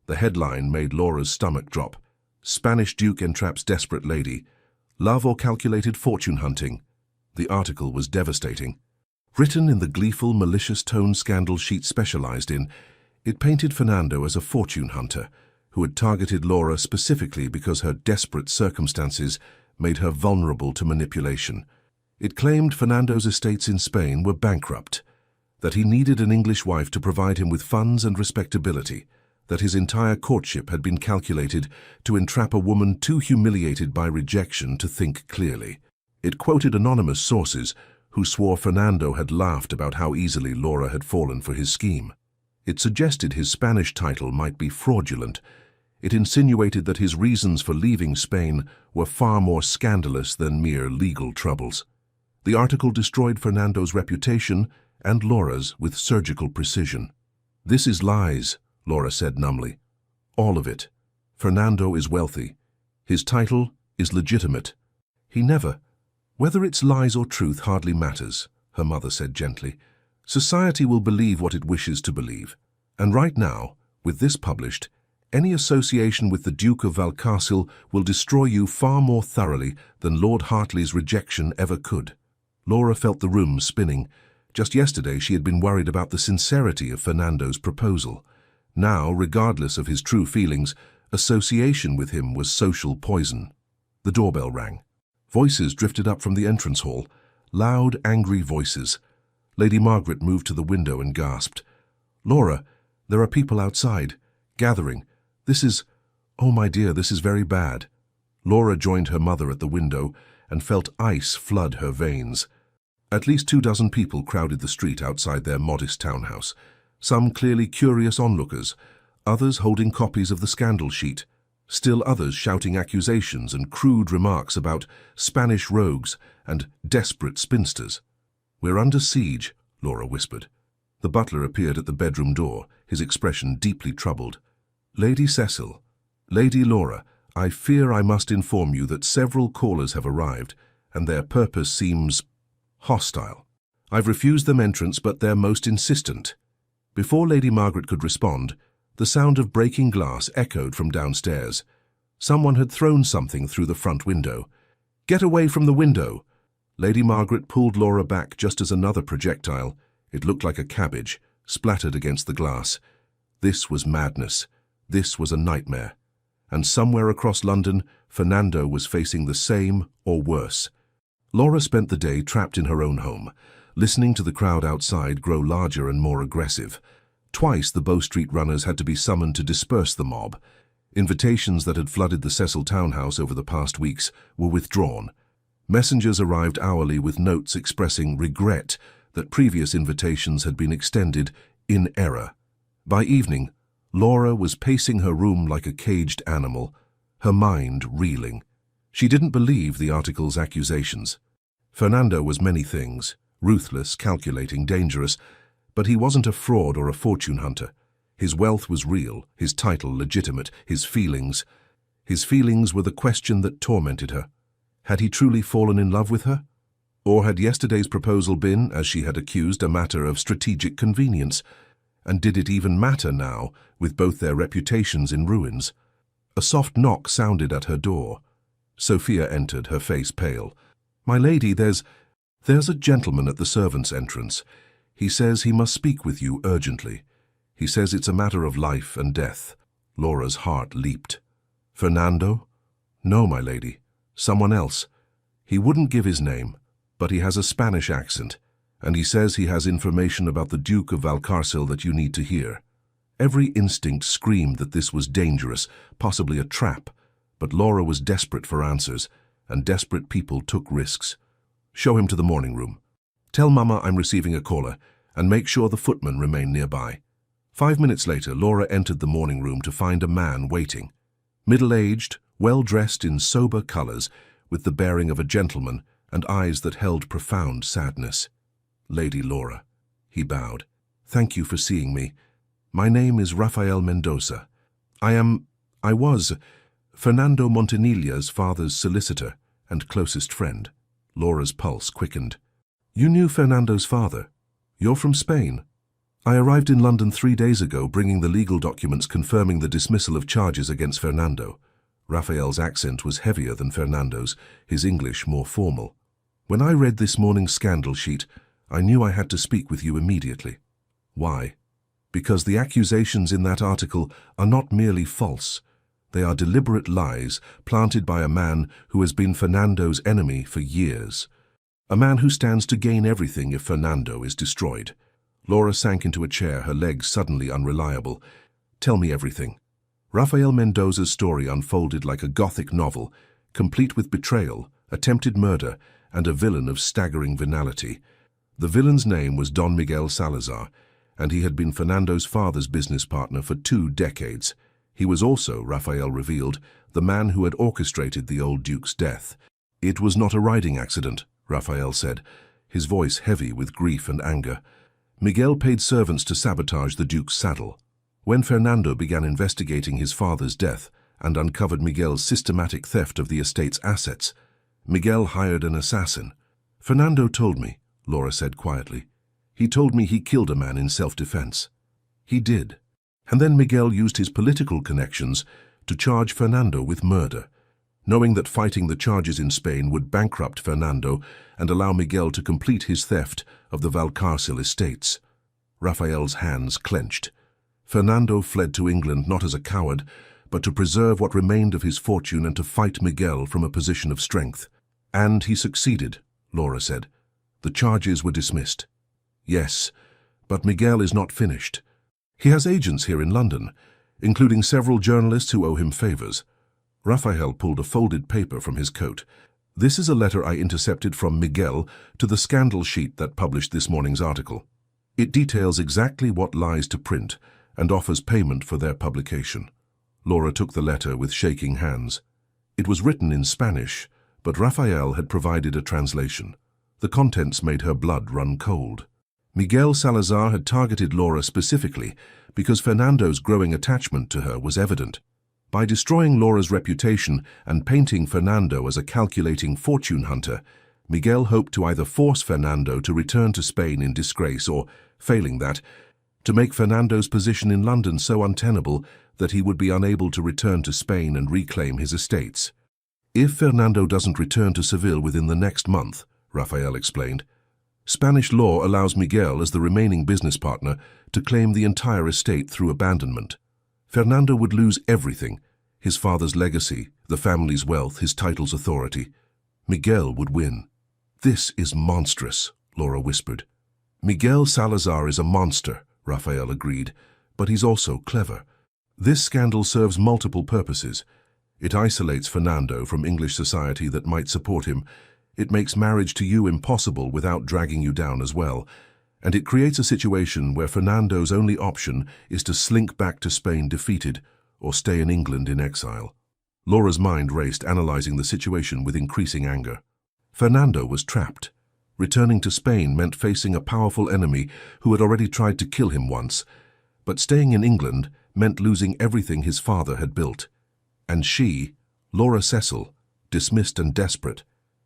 Speaker 1: The headline made Laura's stomach drop. Spanish Duke entraps desperate lady. Love or calculated fortune hunting? The article was devastating. Written in the gleeful, malicious tone scandal sheet specialized in, it painted Fernando as a fortune hunter who had targeted Laura specifically because her desperate circumstances made her vulnerable to manipulation. It claimed Fernando's estates in Spain were bankrupt, that he needed an English wife to provide him with funds and respectability, that his entire courtship had been calculated to entrap a woman too humiliated by rejection to think clearly. It quoted anonymous sources who swore Fernando had laughed about how easily Laura had fallen for his scheme. It suggested his Spanish title might be fraudulent. It insinuated that his reasons for leaving Spain were far more scandalous than mere legal troubles. The article destroyed Fernando's reputation and Laura's with surgical precision. This is lies, Laura said numbly. All of it. Fernando is wealthy. His title is legitimate. He never... Whether it's lies or truth hardly matters, her mother said gently. Society will believe what it wishes to believe. And right now, with this published, any association with the Duke of Valcarcel will destroy you far more thoroughly than Lord Hartley's rejection ever could. Laura felt the room spinning. Just yesterday she had been worried about the sincerity of Fernando's proposal. Now, regardless of his true feelings, association with him was social poison. The doorbell rang. Voices drifted up from the entrance hall. Loud, angry voices. Lady Margaret moved to the window and gasped. Laura, there are people outside, gathering. This is... Oh, my dear, this is very bad. Laura joined her mother at the window and felt ice flood her veins. At least 24 people crowded the street outside their modest townhouse, some clearly curious onlookers, others holding copies of the scandal sheet, still others shouting accusations and crude remarks about Spanish rogues and desperate spinsters. "We're under siege," Laura whispered. The butler appeared at the bedroom door, his expression deeply troubled. "Lady Cecil, Lady Laura, I fear I must inform you that several callers have arrived, and their purpose seems hostile. I've refused them entrance, but they're most insistent." Before Lady Margaret could respond, the sound of breaking glass echoed from downstairs. Someone had thrown something through the front window. "Get away from the window!" Lady Margaret pulled Laura back just as another projectile, it looked like a cabbage, splattered against the glass. This was madness. This was a nightmare. And somewhere across London, Fernando was facing the same or worse. Laura spent the day trapped in her own home, listening to the crowd outside grow larger and more aggressive. Twice the Bow Street runners had to be summoned to disperse the mob. Invitations that had flooded the Cecil townhouse over the past weeks were withdrawn. Messengers arrived hourly with notes expressing regret that previous invitations had been extended in error. By evening, Laura was pacing her room like a caged animal, her mind reeling. She didn't believe the article's accusations. Fernando was many things: ruthless, calculating, dangerous, but he wasn't a fraud or a fortune hunter. His wealth was real, his title legitimate, his feelings were the question that tormented her. Had he truly fallen in love with her? Or had yesterday's proposal been, as she had accused, a matter of strategic convenience? And did it even matter now, with both their reputations in ruins? A soft knock sounded at her door. Sophia entered, her face pale. "My lady, there's a gentleman at the servants' entrance. He says he must speak with you urgently. He says it's a matter of life and death." Laura's heart leaped. "Fernando?" "No, my lady. Someone else. He wouldn't give his name, but he has a Spanish accent, and he says he has information about the Duke of Valcarcel that you need to hear." Every instinct screamed that this was dangerous, possibly a trap, but Laura was desperate for answers, and desperate people took risks. "Show him to the morning room. Tell Mama I'm receiving a caller, and make sure the footmen remain nearby." 5 minutes later, Laura entered the morning room to find a man waiting. Middle-aged, well-dressed in sober colors, with the bearing of a gentleman and eyes that held profound sadness. "Lady Laura," he bowed. "Thank you for seeing me. My name is Rafael Mendoza. I was Fernando Montanilla's father's solicitor and closest friend." Laura's pulse quickened. "You knew Fernando's father? You're from Spain?" "I arrived in London 3 days ago, bringing the legal documents confirming the dismissal of charges against Fernando." Rafael's accent was heavier than Fernando's, his English more formal. "When I read this morning's scandal sheet, I knew I had to speak with you immediately." "Why?" "Because the accusations in that article are not merely false. They are deliberate lies planted by a man who has been Fernando's enemy for years. A man who stands to gain everything if Fernando is destroyed." Laura sank into a chair, her legs suddenly unreliable. "Tell me everything." Rafael Mendoza's story unfolded like a Gothic novel, complete with betrayal, attempted murder, and a villain of staggering venality. The villain's name was Don Miguel Salazar, and he had been Fernando's father's business partner for 2 decades. He was also, Rafael revealed, the man who had orchestrated the old Duke's death. "It was not a riding accident," Rafael said, his voice heavy with grief and anger. "Miguel paid servants to sabotage the Duke's saddle. When Fernando began investigating his father's death and uncovered Miguel's systematic theft of the estate's assets, Miguel hired an assassin. Fernando told me," Laura said quietly. "He told me he killed a man in self-defense." "He did. And then Miguel used his political connections to charge Fernando with murder, knowing that fighting the charges in Spain would bankrupt Fernando and allow Miguel to complete his theft of the Valcarcel estates." Rafael's hands clenched. Fernando fled to England not as a coward, but to preserve what remained of his fortune and to fight Miguel from a position of strength. "And he succeeded," Laura said. "The charges were dismissed." "Yes, but Miguel is not finished. He has agents here in London, including several journalists who owe him favors." Rafael pulled a folded paper from his coat. "This is a letter I intercepted from Miguel to the scandal sheet that published this morning's article. It details exactly what lies to print and offers payment for their publication." Laura took the letter with shaking hands. It was written in Spanish, but Rafael had provided a translation. The contents made her blood run cold. Miguel Salazar had targeted Laura specifically because Fernando's growing attachment to her was evident. By destroying Laura's reputation and painting Fernando as a calculating fortune hunter, Miguel hoped to either force Fernando to return to Spain in disgrace or, failing that, to make Fernando's position in London so untenable that he would be unable to return to Spain and reclaim his estates. If Fernando doesn't return to Seville within the next month, Rafael explained, Spanish law allows Miguel, as the remaining business partner, to claim the entire estate through abandonment. Fernando would lose everything, his father's legacy, the family's wealth, his title's authority. Miguel would win. This is monstrous, Laura whispered. Miguel Salazar is a monster, Rafael agreed, but he's also clever. This scandal serves multiple purposes. It isolates Fernando from English society that might support him. It makes marriage to you impossible without dragging you down as well. And it creates a situation where Fernando's only option is to slink back to Spain defeated or stay in England in exile. Laura's mind raced, analyzing the situation with increasing anger. Fernando was trapped. Returning to Spain meant facing a powerful enemy who had already tried to kill him once. But staying in England meant losing everything his father had built. And she, Laura Cecil, dismissed and desperate,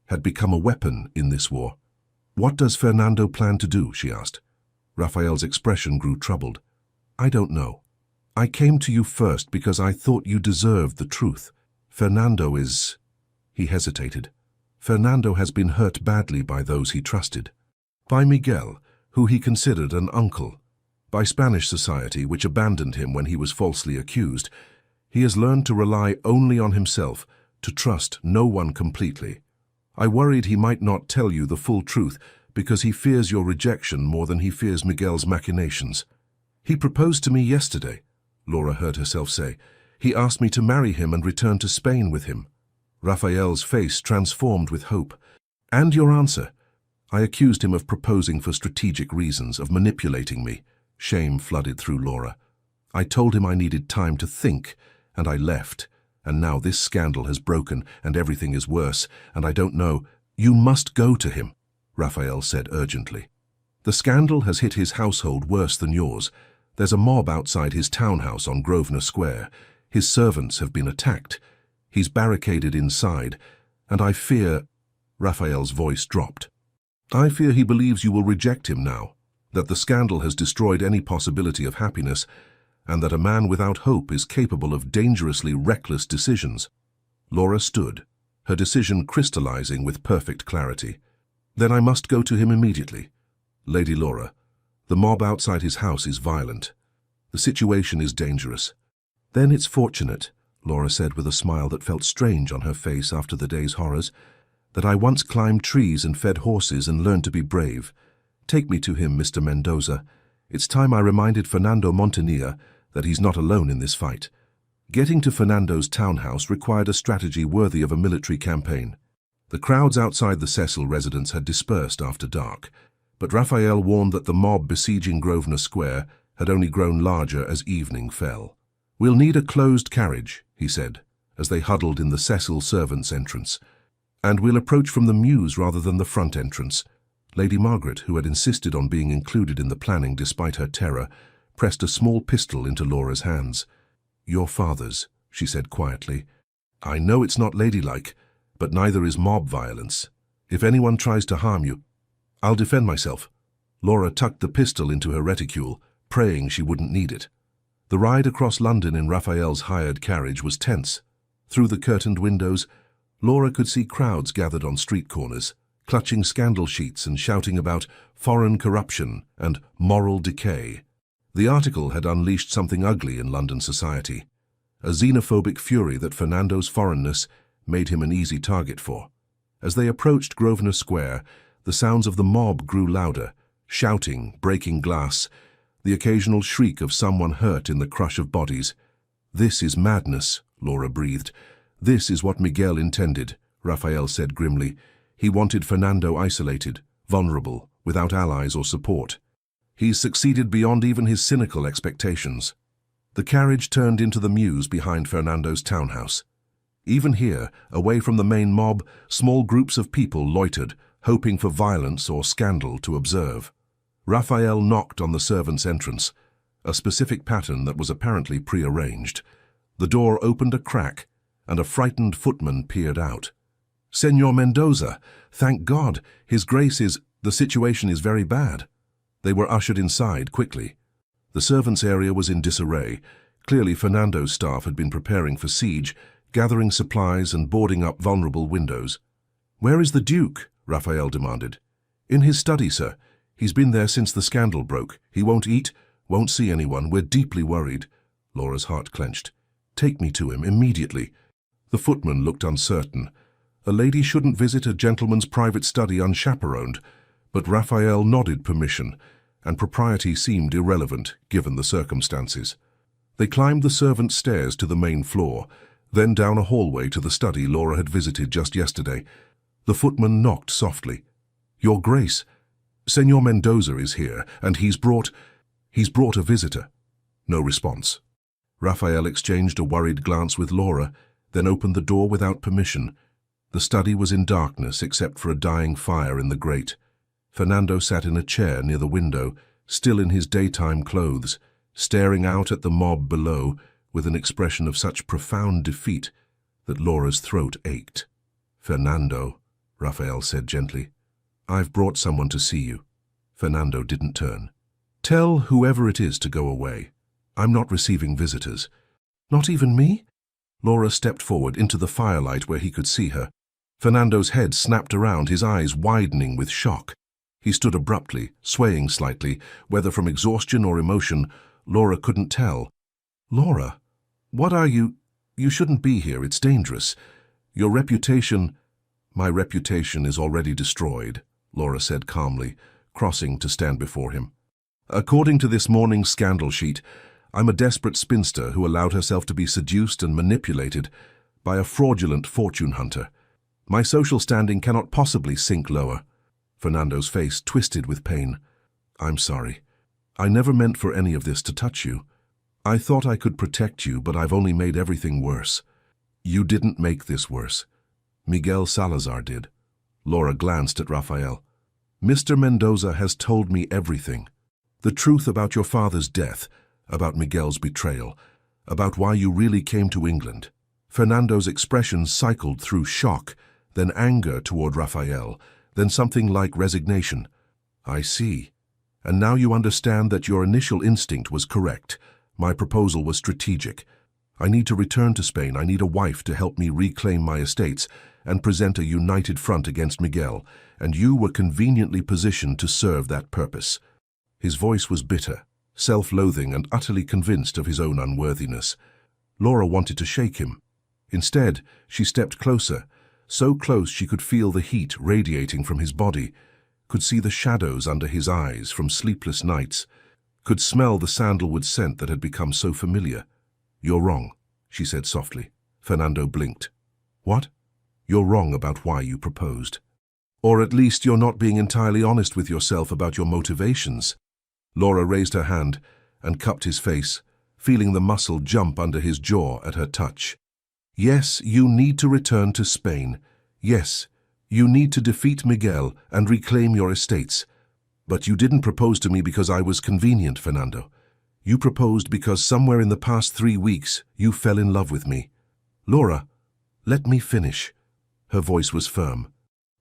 Speaker 1: had become a weapon in this war. What does Fernando plan to do? She asked. Rafael's expression grew troubled. I don't know. I came to you first because I thought you deserved the truth. Fernando is... He hesitated. Fernando has been hurt badly by those he trusted. By Miguel, who he considered an uncle. By Spanish society, which abandoned him when he was falsely accused. He has learned to rely only on himself, to trust no one completely. I worried he might not tell you the full truth because he fears your rejection more than he fears Miguel's machinations. He proposed to me yesterday, Laura heard herself say. He asked me to marry him and return to Spain with him. Rafael's face transformed with hope. And your answer? I accused him of proposing for strategic reasons, of manipulating me. Shame flooded through Laura. I told him I needed time to think, and I left. And now this scandal has broken, and everything is worse, and I don't know. You must go to him, Rafael said urgently. The scandal has hit his household worse than yours. There's a mob outside his townhouse on Grosvenor Square. His servants have been attacked. He's barricaded inside, and I fear... Rafael's voice dropped. I fear he believes you will reject him now, that the scandal has destroyed any possibility of happiness, and that a man without hope is capable of dangerously reckless decisions. Laura stood, her decision crystallizing with perfect clarity. Then I must go to him immediately. Lady Laura, the mob outside his house is violent. The situation is dangerous. Then it's fortunate, Laura said with a smile that felt strange on her face after the day's horrors, that I once climbed trees and fed horses and learned to be brave. Take me to him, Mr. Mendoza. It's time I reminded Fernando Montanilla that he's not alone in this fight. Getting to Fernando's townhouse required a strategy worthy of a military campaign. The crowds outside the Cecil residence had dispersed after dark, but Rafael warned that the mob besieging Grosvenor Square had only grown larger as evening fell. We'll need a closed carriage, he said, as they huddled in the Cecil servants' entrance. And we'll approach from the mews rather than the front entrance. Lady Margaret, who had insisted on being included in the planning despite her terror, pressed a small pistol into Laura's hands. Your father's, she said quietly. I know it's not ladylike, but neither is mob violence. If anyone tries to harm you, I'll defend myself. Laura tucked the pistol into her reticule, praying she wouldn't need it. The ride across London in Raphael's hired carriage was tense. Through the curtained windows, Laura could see crowds gathered on street corners, clutching scandal sheets and shouting about foreign corruption and moral decay. The article had unleashed something ugly in London society, a xenophobic fury that Fernando's foreignness made him an easy target for. As they approached Grosvenor Square, the sounds of the mob grew louder, shouting, breaking glass, the occasional shriek of someone hurt in the crush of bodies. This is madness, Laura breathed. This is what Miguel intended, Rafael said grimly. He wanted Fernando isolated, vulnerable, without allies or support. He's succeeded beyond even his cynical expectations. The carriage turned into the mews behind Fernando's townhouse. Even here, away from the main mob, small groups of people loitered, hoping for violence or scandal to observe. Raphael knocked on the servants' entrance, a specific pattern that was apparently prearranged. The door opened a crack, and a frightened footman peered out. "Señor Mendoza, thank God, His Grace is— the situation is very bad." They were ushered inside quickly. The servants' area was in disarray. Clearly Fernando's staff had been preparing for siege, gathering supplies and boarding up vulnerable windows. "Where is the Duke?" Raphael demanded. "In his study, sir. He's been there since the scandal broke. He won't eat, won't see anyone. We're deeply worried." Laura's heart clenched. "Take me to him, immediately." The footman looked uncertain. A lady shouldn't visit a gentleman's private study unchaperoned, but Raphael nodded permission, and propriety seemed irrelevant, given the circumstances. They climbed the servants' stairs to the main floor, then down a hallway to the study Laura had visited just yesterday. The footman knocked softly. "Your Grace, Señor Mendoza is here, and he's brought a visitor." No response. Raphael exchanged a worried glance with Laura, then opened the door without permission. The study was in darkness except for a dying fire in the grate. Fernando sat in a chair near the window, still in his daytime clothes, staring out at the mob below with an expression of such profound defeat that Laura's throat ached. "Fernando," Raphael said gently, "I've brought someone to see you." Fernando didn't turn. "Tell whoever it is to go away. I'm not receiving visitors." "Not even me?" Laura stepped forward into the firelight where he could see her. Fernando's head snapped around, his eyes widening with shock. He stood abruptly, swaying slightly, whether from exhaustion or emotion, Laura couldn't tell. "Laura, what are you? You shouldn't be here, it's dangerous. Your reputation—" "My reputation is already destroyed," Laura said calmly, crossing to stand before him. "According to this morning's scandal sheet, I'm a desperate spinster who allowed herself to be seduced and manipulated by a fraudulent fortune hunter. My social standing cannot possibly sink lower." Fernando's face twisted with pain. "I'm sorry. I never meant for any of this to touch you. I thought I could protect you, but I've only made everything worse." "You didn't make this worse. Miguel Salazar did." Laura glanced at Raphael. "Mr. Mendoza has told me everything. The truth about your father's death, about Miguel's betrayal, about why you really came to England." Fernando's expression cycled through shock, then anger toward Raphael, then something like resignation. "I see. And now you understand that your initial instinct was correct. My proposal was strategic. I need to return to Spain. I need a wife to help me reclaim my estates and present a united front against Miguel, and you were conveniently positioned to serve that purpose." His voice was bitter, self-loathing, and utterly convinced of his own unworthiness. Laura wanted to shake him. Instead, she stepped closer, so close she could feel the heat radiating from his body, could see the shadows under his eyes from sleepless nights, could smell the sandalwood scent that had become so familiar. "You're wrong," she said softly. Fernando blinked. "What?" "You're wrong about why you proposed. Or at least you're not being entirely honest with yourself about your motivations." Laura raised her hand and cupped his face, feeling the muscle jump under his jaw at her touch. "Yes, you need to return to Spain. Yes, you need to defeat Miguel and reclaim your estates. But you didn't propose to me because I was convenient, Fernando. You proposed because somewhere in the past 3 weeks you fell in love with me." "Laura, let me finish." Her voice was firm.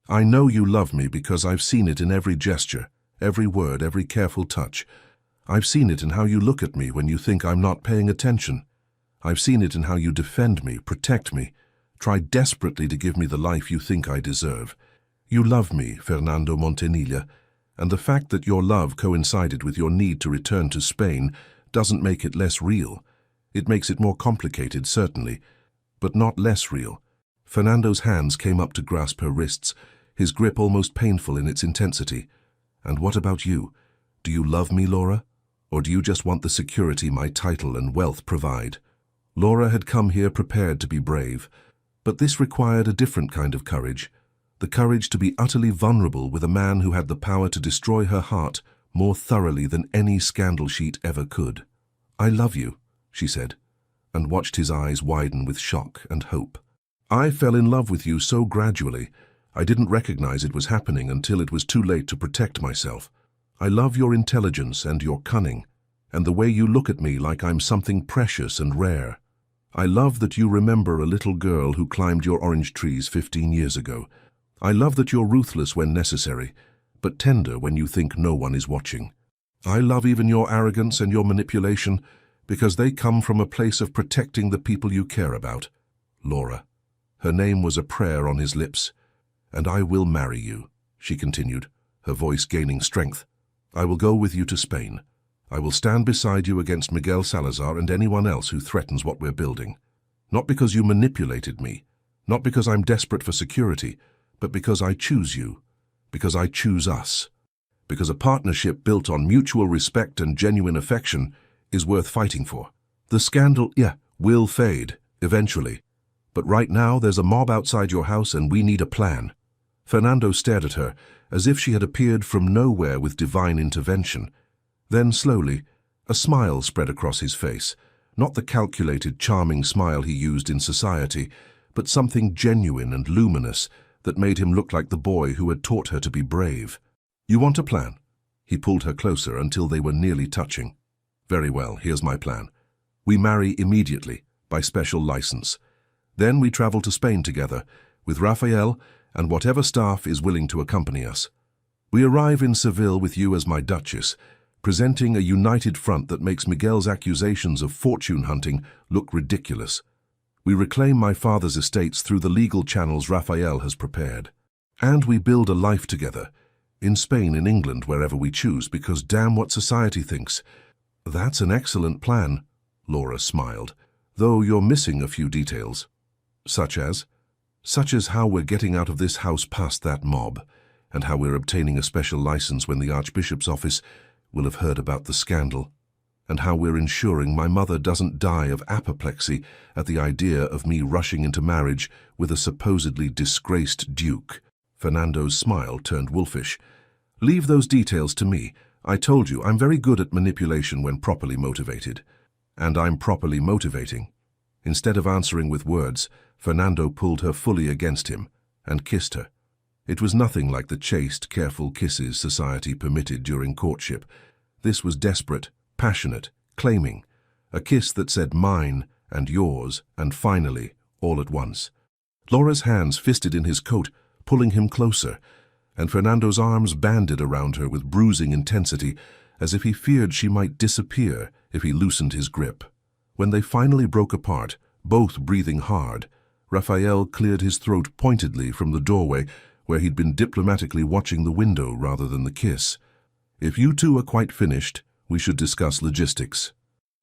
Speaker 1: "I know you love me because I've seen it in every gesture, every word, every careful touch. I've seen it in how you look at me when you think I'm not paying attention. I've seen it in how you defend me, protect me, try desperately to give me the life you think I deserve. You love me, Fernando Montenilla, and the fact that your love coincided with your need to return to Spain doesn't make it less real. It makes it more complicated, certainly, but not less real." Fernando's hands came up to grasp her wrists, his grip almost painful in its intensity. "And what about you? Do you love me, Laura? Or do you just want the security my title and wealth provide?" Laura had come here prepared to be brave, but this required a different kind of courage, the courage to be utterly vulnerable with a man who had the power to destroy her heart more thoroughly than any scandal sheet ever could. "I love you," she said, and watched his eyes widen with shock and hope. "I fell in love with you so gradually. I didn't recognize it was happening until it was too late to protect myself. I love your intelligence and your cunning, and the way you look at me like I'm something precious and rare. I love that you remember a little girl who climbed your orange trees 15 years ago. I love that you're ruthless when necessary, but tender when you think no one is watching. I love even your arrogance and your manipulation, because they come from a place of protecting the people you care about. Laura. Her name was a prayer on his lips. And I will marry you, she continued, her voice gaining strength. I will go with you to Spain. I will stand beside you against Miguel Salazar and anyone else who threatens what we're building. Not because you manipulated me, not because I'm desperate for security, but because I choose you, because I choose us. Because a partnership built on mutual respect and genuine affection is worth fighting for. The scandal, will fade, eventually. But right now there's a mob outside your house and we need a plan. Fernando stared at her, as if she had appeared from nowhere with divine intervention. Then slowly, a smile spread across his face, not the calculated, charming smile he used in society, but something genuine and luminous that made him look like the boy who had taught her to be brave. You want a plan? He pulled her closer until they were nearly touching. Very well, here's my plan. We marry immediately, by special license. Then we travel to Spain together, with Rafael and whatever staff is willing to accompany us. We arrive in Seville with you as my Duchess, presenting a united front that makes Miguel's accusations of fortune hunting look ridiculous. We reclaim my father's estates through the legal channels Rafael has prepared. And we build a life together, in Spain, in England, wherever we choose, because damn what society thinks. That's an excellent plan, Laura smiled, though you're missing a few details. Such as how we're getting out of this house past that mob, and how we're obtaining a special license when the Archbishop's office will have heard about the scandal, and how we're ensuring my mother doesn't die of apoplexy at the idea of me rushing into marriage with a supposedly disgraced duke. Fernando's smile turned wolfish. Leave those details to me. I told you, I'm very good at manipulation when properly motivated. And I'm properly motivating. Instead of answering with words, Fernando pulled her fully against him and kissed her. It was nothing like the chaste, careful kisses society permitted during courtship. This was desperate, passionate, claiming. A kiss that said mine and yours and finally, all at once. Laura's hands fisted in his coat, pulling him closer, and Fernando's arms banded around her with bruising intensity, as if he feared she might disappear if he loosened his grip. When they finally broke apart, both breathing hard, Rafael cleared his throat pointedly from the doorway where he'd been diplomatically watching the window rather than the kiss. If you two are quite finished, we should discuss logistics.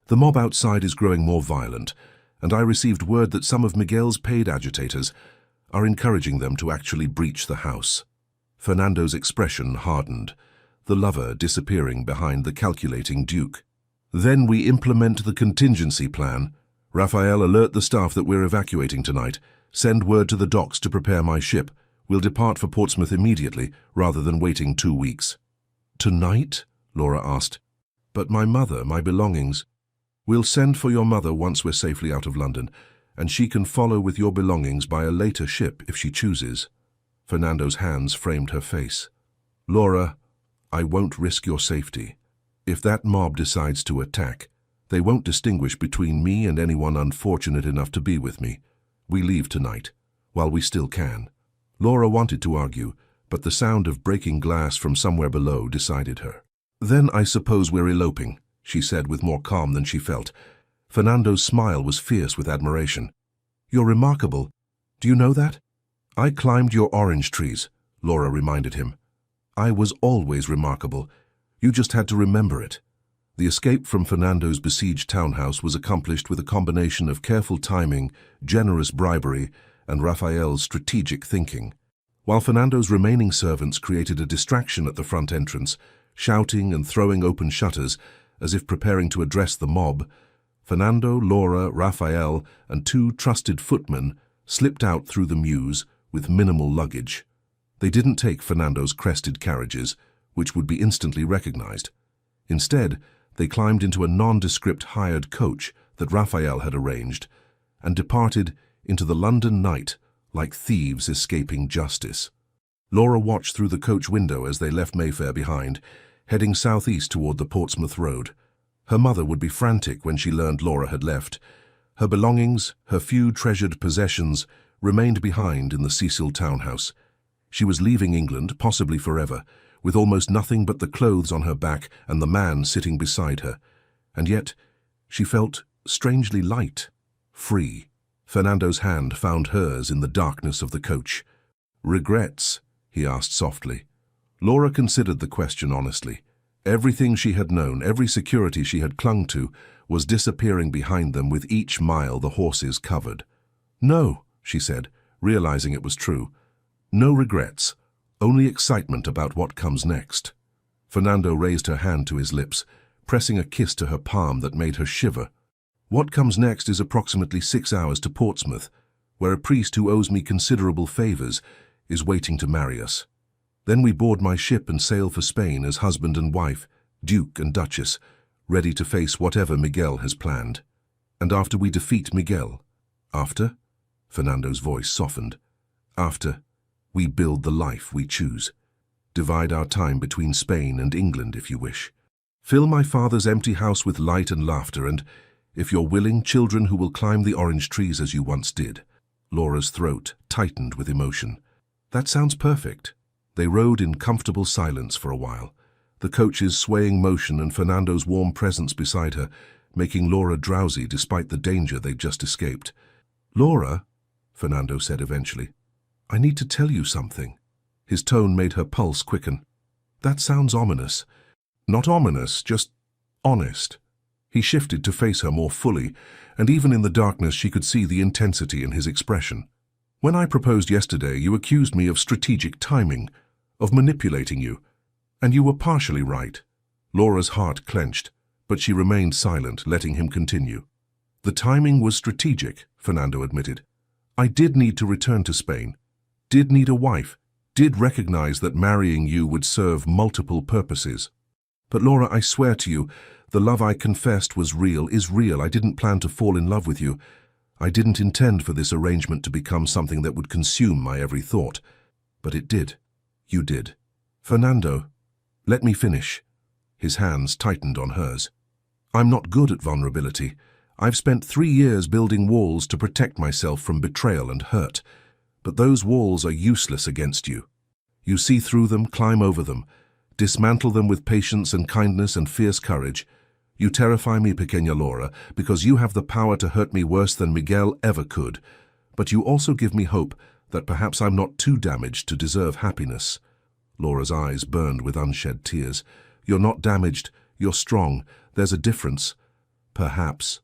Speaker 1: The mob outside is growing more violent, and I received word that some of Miguel's paid agitators are encouraging them to actually breach the house. Fernando's expression hardened, the lover disappearing behind the calculating duke. Then we implement the contingency plan. Rafael, alert the staff that we're evacuating tonight. Send word to the docks to prepare my ship. We'll depart for Portsmouth immediately, rather than waiting 2 weeks. Tonight? Laura asked. But my mother, my belongings. We'll send for your mother once we're safely out of London, and she can follow with your belongings by a later ship if she chooses. Fernando's hands framed her face. Laura, I won't risk your safety. If that mob decides to attack, they won't distinguish between me and anyone unfortunate enough to be with me. We leave tonight, while we still can. Laura wanted to argue, but the sound of breaking glass from somewhere below decided her. Then I suppose we're eloping, she said with more calm than she felt. Fernando's smile was fierce with admiration. You're remarkable. Do you know that? I climbed your orange trees, Laura reminded him. I was always remarkable. You just had to remember it. The escape from Fernando's besieged townhouse was accomplished with a combination of careful timing, generous bribery, and Rafael's strategic thinking. While Fernando's remaining servants created a distraction at the front entrance, shouting and throwing open shutters as if preparing to address the mob, Fernando, Laura, Rafael, and 2 trusted footmen slipped out through the mews with minimal luggage. They didn't take Fernando's crested carriages, which would be instantly recognized. Instead, they climbed into a nondescript hired coach that Rafael had arranged and departed into the London night like thieves escaping justice. Laura watched through the coach window as they left Mayfair behind, heading southeast toward the Portsmouth Road. Her mother would be frantic when she learned Laura had left. Her belongings, her few treasured possessions, remained behind in the Cecil townhouse. She was leaving England, possibly forever, with almost nothing but the clothes on her back and the man sitting beside her. And yet, she felt strangely light, free. Fernando's hand found hers in the darkness of the coach. "Regrets?" he asked softly. Laura considered the question honestly. Everything she had known, every security she had clung to, was disappearing behind them with each mile the horses covered. "No," she said, realizing it was true. "No regrets, only excitement about what comes next." Fernando raised her hand to his lips, pressing a kiss to her palm that made her shiver. "What comes next is approximately 6 hours to Portsmouth, where a priest who owes me considerable favors is waiting to marry us. Then we board my ship and sail for Spain as husband and wife, Duke and Duchess, ready to face whatever Miguel has planned. And after we defeat Miguel, after?" Fernando's voice softened. "After, we build the life we choose. Divide our time between Spain and England, if you wish. Fill my father's empty house with light and laughter and, if you're willing, children who will climb the orange trees as you once did." Laura's throat tightened with emotion. "That sounds perfect." They rode in comfortable silence for a while, the coach's swaying motion and Fernando's warm presence beside her, making Laura drowsy despite the danger they'd just escaped. "Laura," Fernando said eventually, "I need to tell you something." His tone made her pulse quicken. "That sounds ominous." "Not ominous, just honest." He shifted to face her more fully, and even in the darkness she could see the intensity in his expression. "When I proposed yesterday, you accused me of strategic timing, of manipulating you, and you were partially right." Laura's heart clenched, but she remained silent, letting him continue. "The timing was strategic," Fernando admitted. "I did need to return to Spain, did need a wife, did recognize that marrying you would serve multiple purposes. But Laura, I swear to you, the love I confessed was real, is real. I didn't plan to fall in love with you. I didn't intend for this arrangement to become something that would consume my every thought. But it did. You did. Fernando, let me finish." His hands tightened on hers. "I'm not good at vulnerability. I've spent 3 years building walls to protect myself from betrayal and hurt. But those walls are useless against you. You see through them, climb over them, dismantle them with patience and kindness and fierce courage. You terrify me, Pequeña Laura, because you have the power to hurt me worse than Miguel ever could. But you also give me hope that perhaps I'm not too damaged to deserve happiness." Laura's eyes burned with unshed tears. "You're not damaged. You're strong. There's a difference." "Perhaps."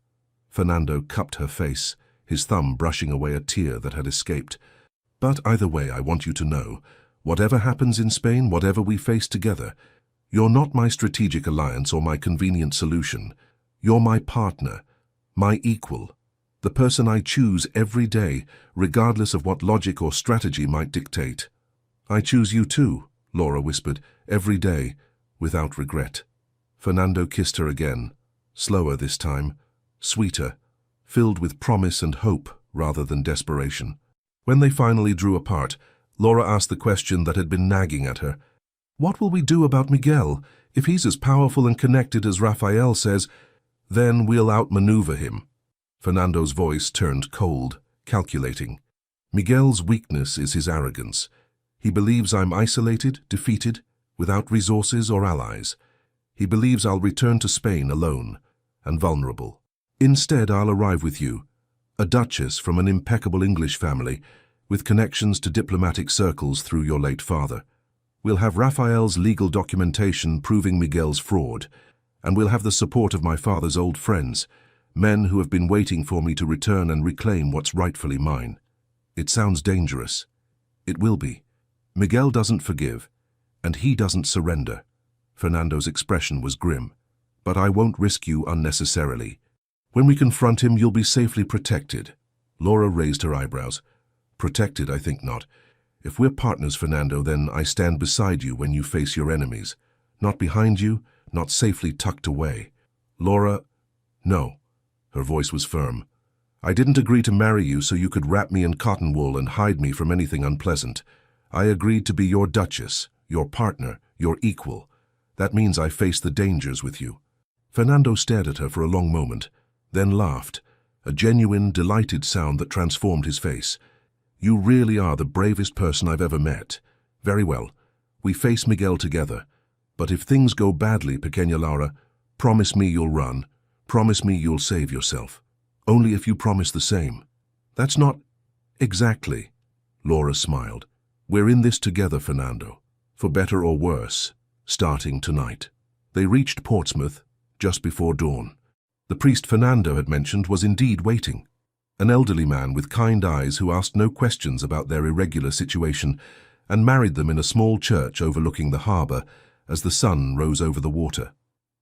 Speaker 1: Fernando cupped her face, his thumb brushing away a tear that had escaped. "But either way, I want you to know, whatever happens in Spain, whatever we face together, you're not my strategic alliance or my convenient solution. You're my partner, my equal, the person I choose every day, regardless of what logic or strategy might dictate." "I choose you too," Laura whispered, "every day, without regret." Fernando kissed her again, slower this time, sweeter, filled with promise and hope rather than desperation. When they finally drew apart, Laura asked the question that had been nagging at her. "What will we do about Miguel? If he's as powerful and connected as Raphael says, then we'll outmaneuver him." Fernando's voice turned cold, calculating. "Miguel's weakness is his arrogance. He believes I'm isolated, defeated, without resources or allies. He believes I'll return to Spain alone and vulnerable. Instead, I'll arrive with you, a duchess from an impeccable English family, with connections to diplomatic circles through your late father. We'll have Raphael's legal documentation proving Miguel's fraud, and we'll have the support of my father's old friends, men who have been waiting for me to return and reclaim what's rightfully mine. It sounds dangerous. It will be. Miguel doesn't forgive, and he doesn't surrender." Fernando's expression was grim. "But I won't risk you unnecessarily. When we confront him, you'll be safely protected." Laura raised her eyebrows. "Protected, I think not. If we're partners, Fernando, then I stand beside you when you face your enemies. Not behind you, not safely tucked away." "Laura, no." Her voice was firm. "I didn't agree to marry you so you could wrap me in cotton wool and hide me from anything unpleasant. I agreed to be your duchess, your partner, your equal. That means I face the dangers with you." Fernando stared at her for a long moment, then laughed, a genuine, delighted sound that transformed his face. "You really are the bravest person I've ever met. Very well, we face Miguel together. But if things go badly, Pequeña Laura, promise me you'll run. Promise me you'll save yourself. Only if you promise the same." "That's not—" "Exactly," Laura smiled. "We're in this together, Fernando, for better or worse, starting tonight." They reached Portsmouth just before dawn. The priest Fernando had mentioned was indeed waiting. An elderly man with kind eyes who asked no questions about their irregular situation and married them in a small church overlooking the harbour as the sun rose over the water.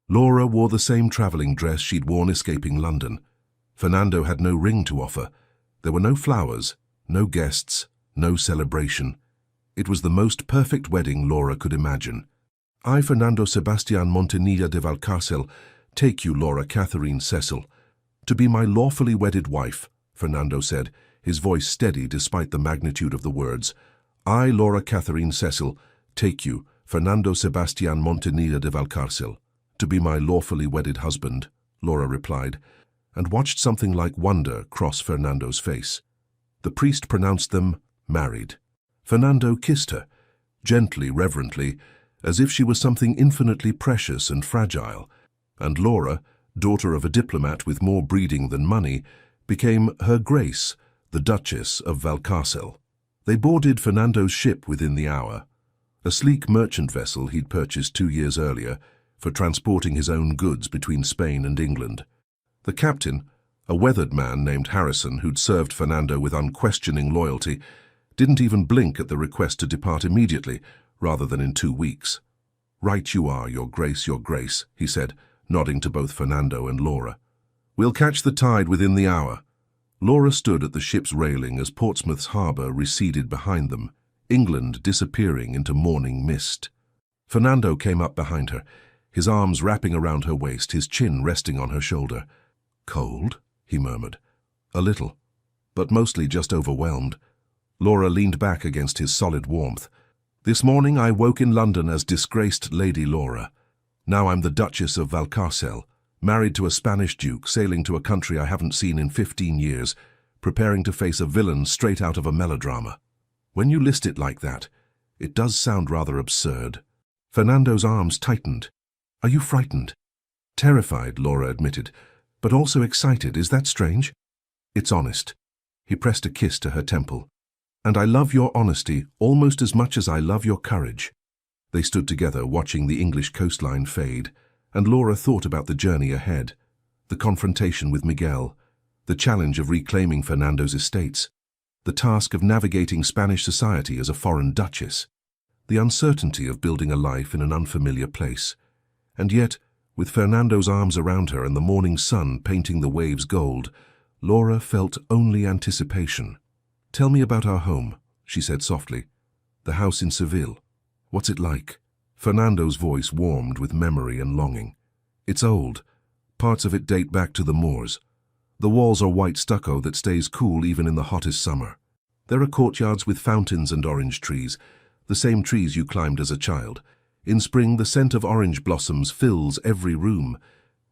Speaker 1: Laura wore the same travelling dress she'd worn escaping London. Fernando had no ring to offer. There were no flowers, no guests, no celebration. It was the most perfect wedding Laura could imagine. "I, Fernando Sebastian Montanilla de Valcárcel, take you, Laura Catherine Cecil, to be my lawfully wedded wife," Fernando said, his voice steady despite the magnitude of the words. "I, Laura Catherine Cecil, take you, Fernando Sebastian Montanilla de Valcárcel, to be my lawfully wedded husband," Laura replied, and watched something like wonder cross Fernando's face. The priest pronounced them married. Fernando kissed her, gently, reverently, as if she was something infinitely precious and fragile, and Laura, daughter of a diplomat with more breeding than money, became Her Grace, the Duchess of Valcárcel. They boarded Fernando's ship within the hour, a sleek merchant vessel he'd purchased 2 years earlier for transporting his own goods between Spain and England. The captain, a weathered man named Harrison who'd served Fernando with unquestioning loyalty, didn't even blink at the request to depart immediately, rather than in 2 weeks. "Right you are, Your Grace, he said, nodding to both Fernando and Laura. "We'll catch the tide within the hour." Laura stood at the ship's railing as Portsmouth's harbour receded behind them, England disappearing into morning mist. Fernando came up behind her, his arms wrapping around her waist, his chin resting on her shoulder. "Cold?" he murmured. "A little, but mostly just overwhelmed." Laura leaned back against his solid warmth. "This morning I woke in London as disgraced Lady Laura. Now I'm the Duchess of Valcárcel, married to a Spanish duke, sailing to a country I haven't seen in 15 years, preparing to face a villain straight out of a melodrama. When you list it like that, it does sound rather absurd." Fernando's arms tightened. "Are you frightened?" "Terrified," Laura admitted, "but also excited. Is that strange?" "It's honest." He pressed a kiss to her temple. "And I love your honesty almost as much as I love your courage." They stood together watching the English coastline fade, and Laura thought about the journey ahead, the confrontation with Miguel, the challenge of reclaiming Fernando's estates, the task of navigating Spanish society as a foreign duchess, the uncertainty of building a life in an unfamiliar place. And yet, with Fernando's arms around her and the morning sun painting the waves gold, Laura felt only anticipation. "Tell me about our home," she said softly. "The house in Seville. What's it like?" Fernando's voice warmed with memory and longing. "It's old. Parts of it date back to the Moors. The walls are white stucco that stays cool even in the hottest summer. There are courtyards with fountains and orange trees, the same trees you climbed as a child. In spring, the scent of orange blossoms fills every room.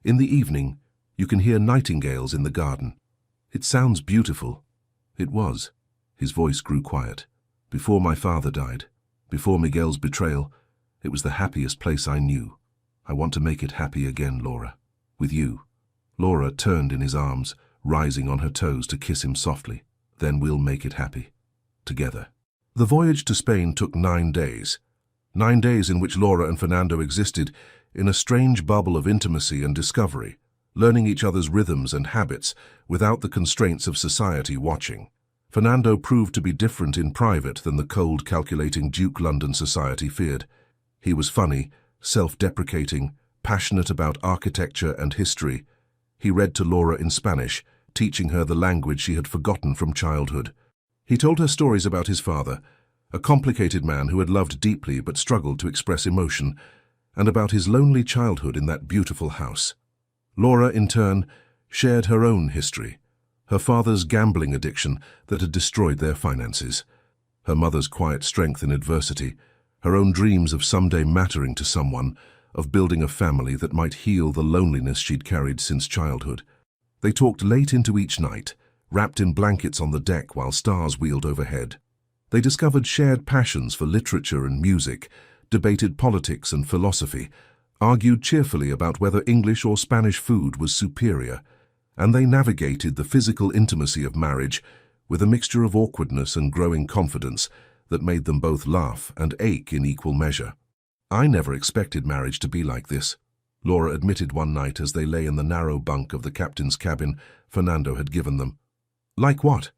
Speaker 1: In the evening, you can hear nightingales in the garden. It sounds beautiful." It was. His voice grew quiet. "Before my father died, before Miguel's betrayal, it was the happiest place I knew. I want to make it happy again, Laura. With you." Laura turned in his arms, rising on her toes to kiss him softly. "Then we'll make it happy. Together." The voyage to Spain took 9 days. 9 days in which Laura and Fernando existed in a strange bubble of intimacy and discovery, learning each other's rhythms and habits without the constraints of society watching. Fernando proved to be different in private than the cold, calculating Duke London society feared. He was funny, self-deprecating, passionate about architecture and history. He read to Laura in Spanish, teaching her the language she had forgotten from childhood. He told her stories about his father, a complicated man who had loved deeply but struggled to express emotion, and about his lonely childhood in that beautiful house. Laura, in turn, shared her own history, her father's gambling addiction that had destroyed their finances, her mother's quiet strength in adversity, her own dreams of someday mattering to someone, of building a family that might heal the loneliness she'd carried since childhood. They talked late into each night, wrapped in blankets on the deck while stars wheeled overhead. They discovered shared passions for literature and music, debated politics and philosophy, argued cheerfully about whether English or Spanish food was superior, and they navigated the physical intimacy of marriage with a mixture of awkwardness and growing confidence that made them both laugh and ache in equal measure. "I never expected marriage to be like this," Laura admitted one night as they lay in the narrow bunk of the captain's cabin Fernando had given them. "Like what?"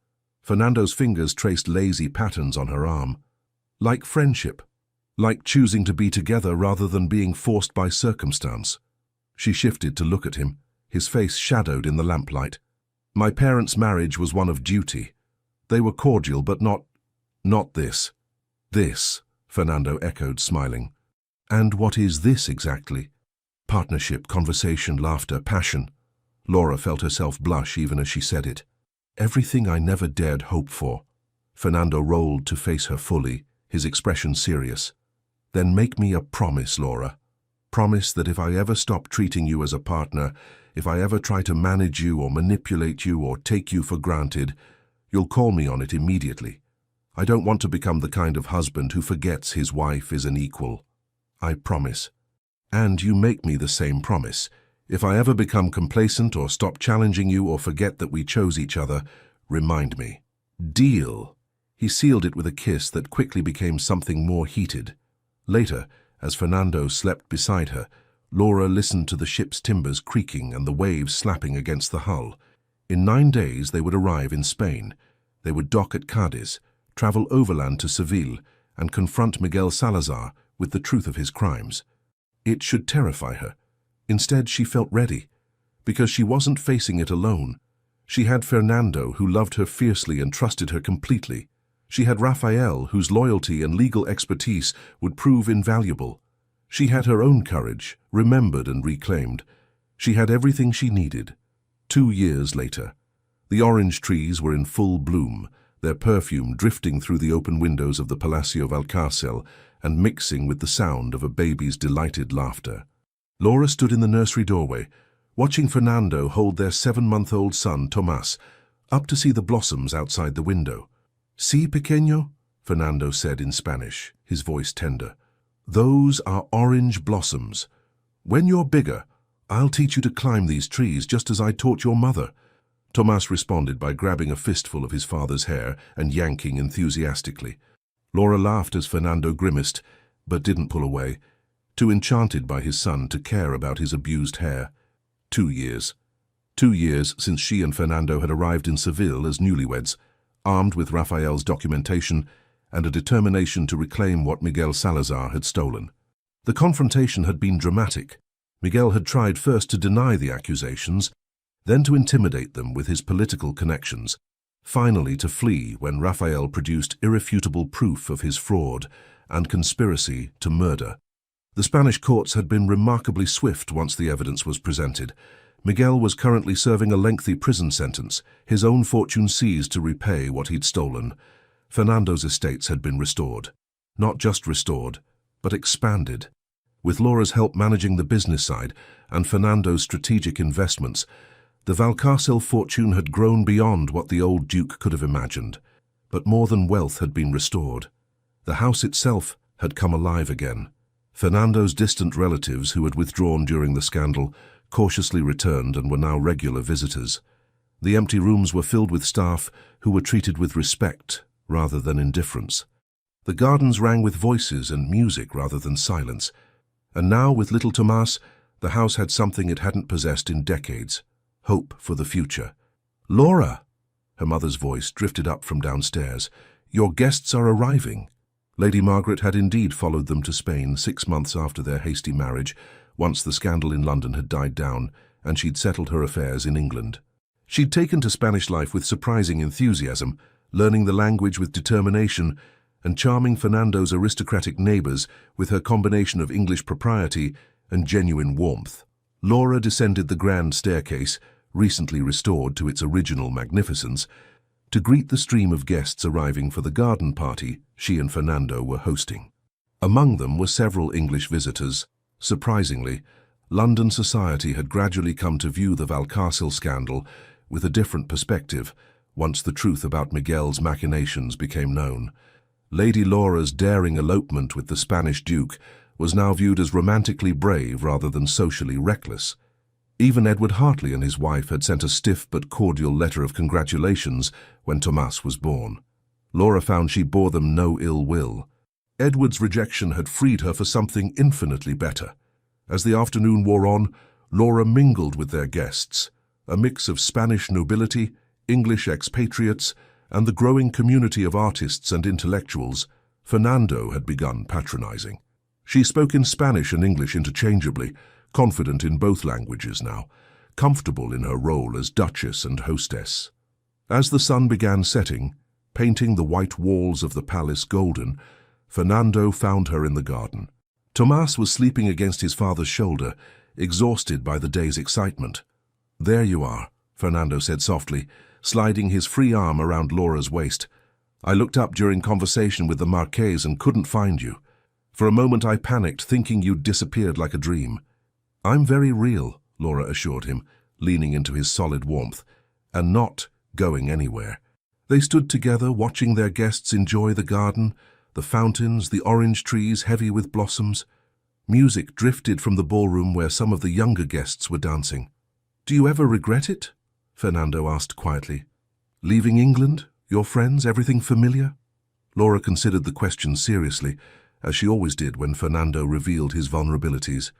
Speaker 1: Fernando's fingers traced lazy patterns on her arm. "Like friendship. Like choosing to be together rather than being forced by circumstance." She shifted to look at him, his face shadowed in the lamplight. "My parents' marriage was one of duty. They were cordial, but not this." "This," Fernando echoed, smiling. "And what is this exactly?" "Partnership, conversation, laughter, passion." Laura felt herself blush even as she said it. "Everything I never dared hope for." Fernando rolled to face her fully, his expression serious. "Then make me a promise, Laura. Promise that if I ever stop treating you as a partner, if I ever try to manage you or manipulate you or take you for granted, you'll call me on it immediately. I don't want to become the kind of husband who forgets his wife is an equal. I promise. And you make me the same promise. If I ever become complacent or stop challenging you or forget that we chose each other, remind me." "Deal." He sealed it with a kiss that quickly became something more heated. Later, as Fernando slept beside her, Laura listened to the ship's timbers creaking and the waves slapping against the hull. In 9 days they would arrive in Spain. They would dock at Cadiz, travel overland to Seville, and confront Miguel Salazar with the truth of his crimes. It should terrify her. Instead, she felt ready, because she wasn't facing it alone. She had Fernando, who loved her fiercely and trusted her completely. She had Rafael, whose loyalty and legal expertise would prove invaluable. She had her own courage, remembered and reclaimed. She had everything she needed. 2 years later, the orange trees were in full bloom, their perfume drifting through the open windows of the Palacio Valcarcel and mixing with the sound of a baby's delighted laughter. Laura stood in the nursery doorway, watching Fernando hold their 7-month-old son, Tomás, up to see the blossoms outside the window. "Sí, pequeño?" Fernando said in Spanish, his voice tender. "Those are orange blossoms. When you're bigger, I'll teach you to climb these trees just as I taught your mother." Tomás responded by grabbing a fistful of his father's hair and yanking enthusiastically. Laura laughed as Fernando grimaced, but didn't pull away, too enchanted by his son to care about his abused hair. 2 years. 2 years since she and Fernando had arrived in Seville as newlyweds, armed with Rafael's documentation and a determination to reclaim what Miguel Salazar had stolen. The confrontation had been dramatic. Miguel had tried first to deny the accusations, then to intimidate them with his political connections, finally to flee when Rafael produced irrefutable proof of his fraud and conspiracy to murder. The Spanish courts had been remarkably swift once the evidence was presented. Miguel was currently serving a lengthy prison sentence, his own fortune seized to repay what he'd stolen. Fernando's estates had been restored. Not just restored, but expanded. With Laura's help managing the business side and Fernando's strategic investments, the Valcarcel fortune had grown beyond what the old duke could have imagined. But more than wealth had been restored. The house itself had come alive again. Fernando's distant relatives, who had withdrawn during the scandal, cautiously returned and were now regular visitors. The empty rooms were filled with staff who were treated with respect rather than indifference. The gardens rang with voices and music rather than silence. And now, with little Tomás, the house had something it hadn't possessed in decades: hope for the future. "Laura!" Her mother's voice drifted up from downstairs. "Your guests are arriving." Lady Margaret had indeed followed them to Spain 6 months after their hasty marriage, once the scandal in London had died down, and she'd settled her affairs in England. She'd taken to Spanish life with surprising enthusiasm, learning the language with determination, and charming Fernando's aristocratic neighbours with her combination of English propriety and genuine warmth. Laura descended the grand staircase, recently restored to its original magnificence, to greet the stream of guests arriving for the garden party she and Fernando were hosting. Among them were several English visitors. Surprisingly, London society had gradually come to view the Valcarcel scandal with a different perspective once the truth about Miguel's machinations became known. Lady Laura's daring elopement with the Spanish Duke was now viewed as romantically brave rather than socially reckless. Even Edward Hartley and his wife had sent a stiff but cordial letter of congratulations when Tomas was born. Laura found she bore them no ill will. Edward's rejection had freed her for something infinitely better. As the afternoon wore on, Laura mingled with their guests, a mix of Spanish nobility, English expatriates, and the growing community of artists and intellectuals. Fernando had begun patronizing. She spoke in Spanish and English interchangeably, confident in both languages now, comfortable in her role as duchess and hostess. As the sun began setting, painting the white walls of the palace golden, Fernando found her in the garden. Tomas was sleeping against his father's shoulder, exhausted by the day's excitement. "There you are," Fernando said softly, sliding his free arm around Laura's waist. "I looked up during conversation with the Marquise and couldn't find you. For a moment I panicked, thinking you'd disappeared like a dream." "I'm very real," Laura assured him, leaning into his solid warmth, "and not going anywhere." They stood together, watching their guests enjoy the garden, the fountains, the orange trees heavy with blossoms. Music drifted from the ballroom where some of the younger guests were dancing. "Do you ever regret it?" Fernando asked quietly. "Leaving England, your friends, everything familiar?" Laura considered the question seriously, as she always did when Fernando revealed his vulnerabilities.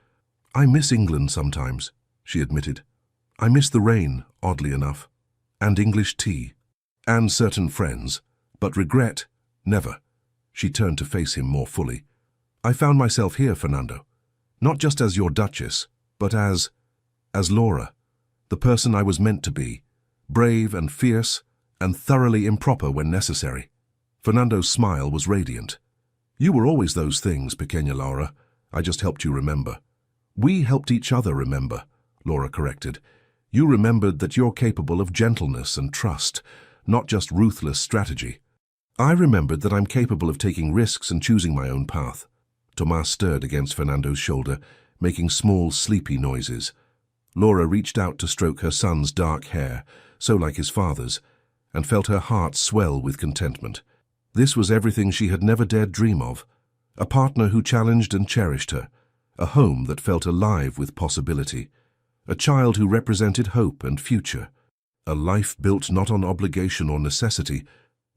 Speaker 1: "I miss England sometimes," she admitted. "I miss the rain, oddly enough, and English tea, and certain friends, but regret, never." She turned to face him more fully. "I found myself here, Fernando, not just as your duchess, but as Laura, the person I was meant to be, brave and fierce and thoroughly improper when necessary." Fernando's smile was radiant. "You were always those things, pequeña Laura. I just helped you remember." "We helped each other remember," Laura corrected. "You remembered that you're capable of gentleness and trust, not just ruthless strategy. I remembered that I'm capable of taking risks and choosing my own path." Tomas stirred against Fernando's shoulder, making small, sleepy noises. Laura reached out to stroke her son's dark hair, so like his father's, and felt her heart swell with contentment. This was everything she had never dared dream of. A partner who challenged and cherished her, a home that felt alive with possibility, a child who represented hope and future, a life built not on obligation or necessity,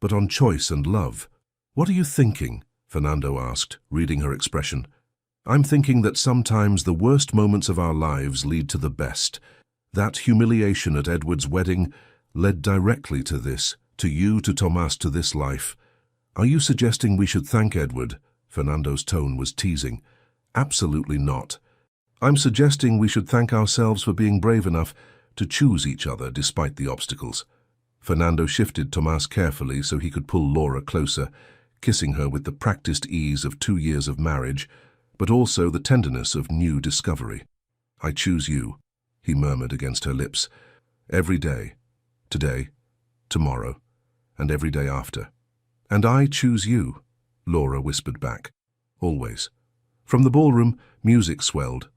Speaker 1: but on choice and love. "What are you thinking?" Fernando asked, reading her expression. "I'm thinking that sometimes the worst moments of our lives lead to the best. That humiliation at Edward's wedding led directly to this, to you, to Tomas, to this life. Are you suggesting we should thank Edward?" Fernando's tone was teasing. "Absolutely not. I'm suggesting we should thank ourselves for being brave enough to choose each other despite the obstacles." Fernando shifted Tomas carefully so he could pull Laura closer, kissing her with the practiced ease of 2 years of marriage, but also the tenderness of new discovery. "I choose you," he murmured against her lips. "Every day, today, tomorrow, and every day after." "And I choose you," Laura whispered back. "Always." From the ballroom, music swelled,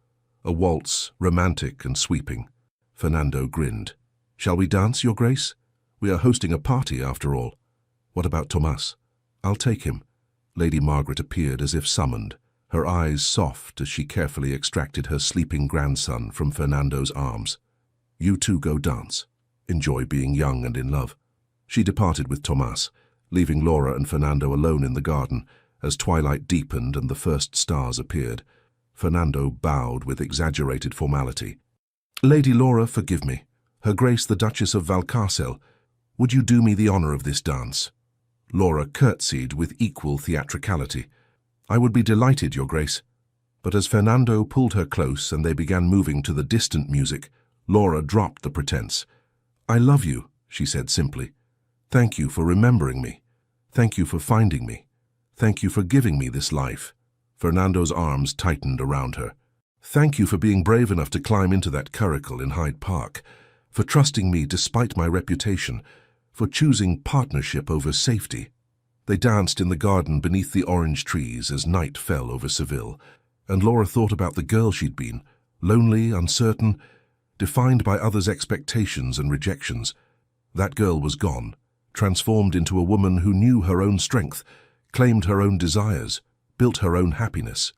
Speaker 1: a waltz, romantic and sweeping. Fernando grinned. "Shall we dance, Your Grace? We are hosting a party, after all." "What about Tomas?" "I'll take him." Lady Margaret appeared as if summoned, her eyes soft as she carefully extracted her sleeping grandson from Fernando's arms. "You two go dance. Enjoy being young and in love." She departed with Tomas, leaving Laura and Fernando alone in the garden as twilight deepened and the first stars appeared. Fernando bowed with exaggerated formality. "Lady Laura, forgive me. Her Grace the Duchess of Valcarcel, would you do me the honor of this dance?" Laura curtsied with equal theatricality. "I would be delighted, Your Grace." But as Fernando pulled her close and they began moving to the distant music, Laura dropped the pretense. "I love you," she said simply. "Thank you for remembering me. Thank you for finding me. Thank you for giving me this life." Fernando's arms tightened around her. "Thank you for being brave enough to climb into that curricle in Hyde Park, for trusting me despite my reputation, for choosing partnership over safety. They danced in the garden beneath the orange trees as night fell over Seville, and Laura thought about the girl she'd been, lonely, uncertain, defined by others' expectations and rejections. That girl was gone, transformed into a woman who knew her own strength, claimed her own desires, built her own happiness.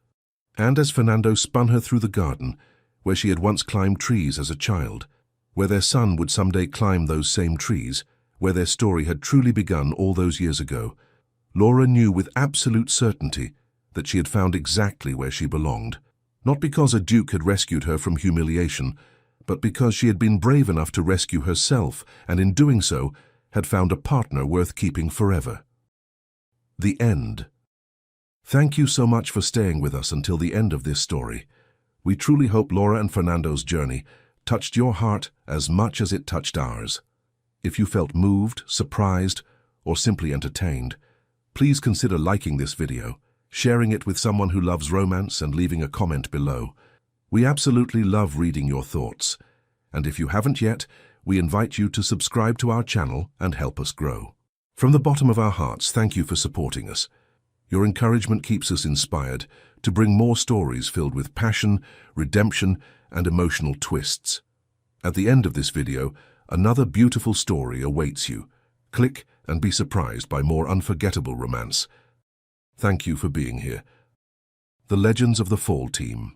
Speaker 1: And as Fernando spun her through the garden, where she had once climbed trees as a child, where their son would someday climb those same trees, where their story had truly begun all those years ago, Laura knew with absolute certainty that she had found exactly where she belonged, not because a duke had rescued her from humiliation, but because she had been brave enough to rescue herself, and in doing so, had found a partner worth keeping forever. The end. Thank you so much for staying with us until the end of this story. We truly hope Laura and Fernando's journey touched your heart as much as it touched ours. If you felt moved, surprised, or simply entertained, please consider liking this video, sharing it with someone who loves romance, and leaving a comment below. We absolutely love reading your thoughts. And if you haven't yet, we invite you to subscribe to our channel and help us grow. From the bottom of our hearts, thank you for supporting us. Your encouragement keeps us inspired to bring more stories filled with passion, redemption, and emotional twists. At the end of this video, another beautiful story awaits you. Click and be surprised by more unforgettable romance. Thank you for being here. The Legends of the Fall Team.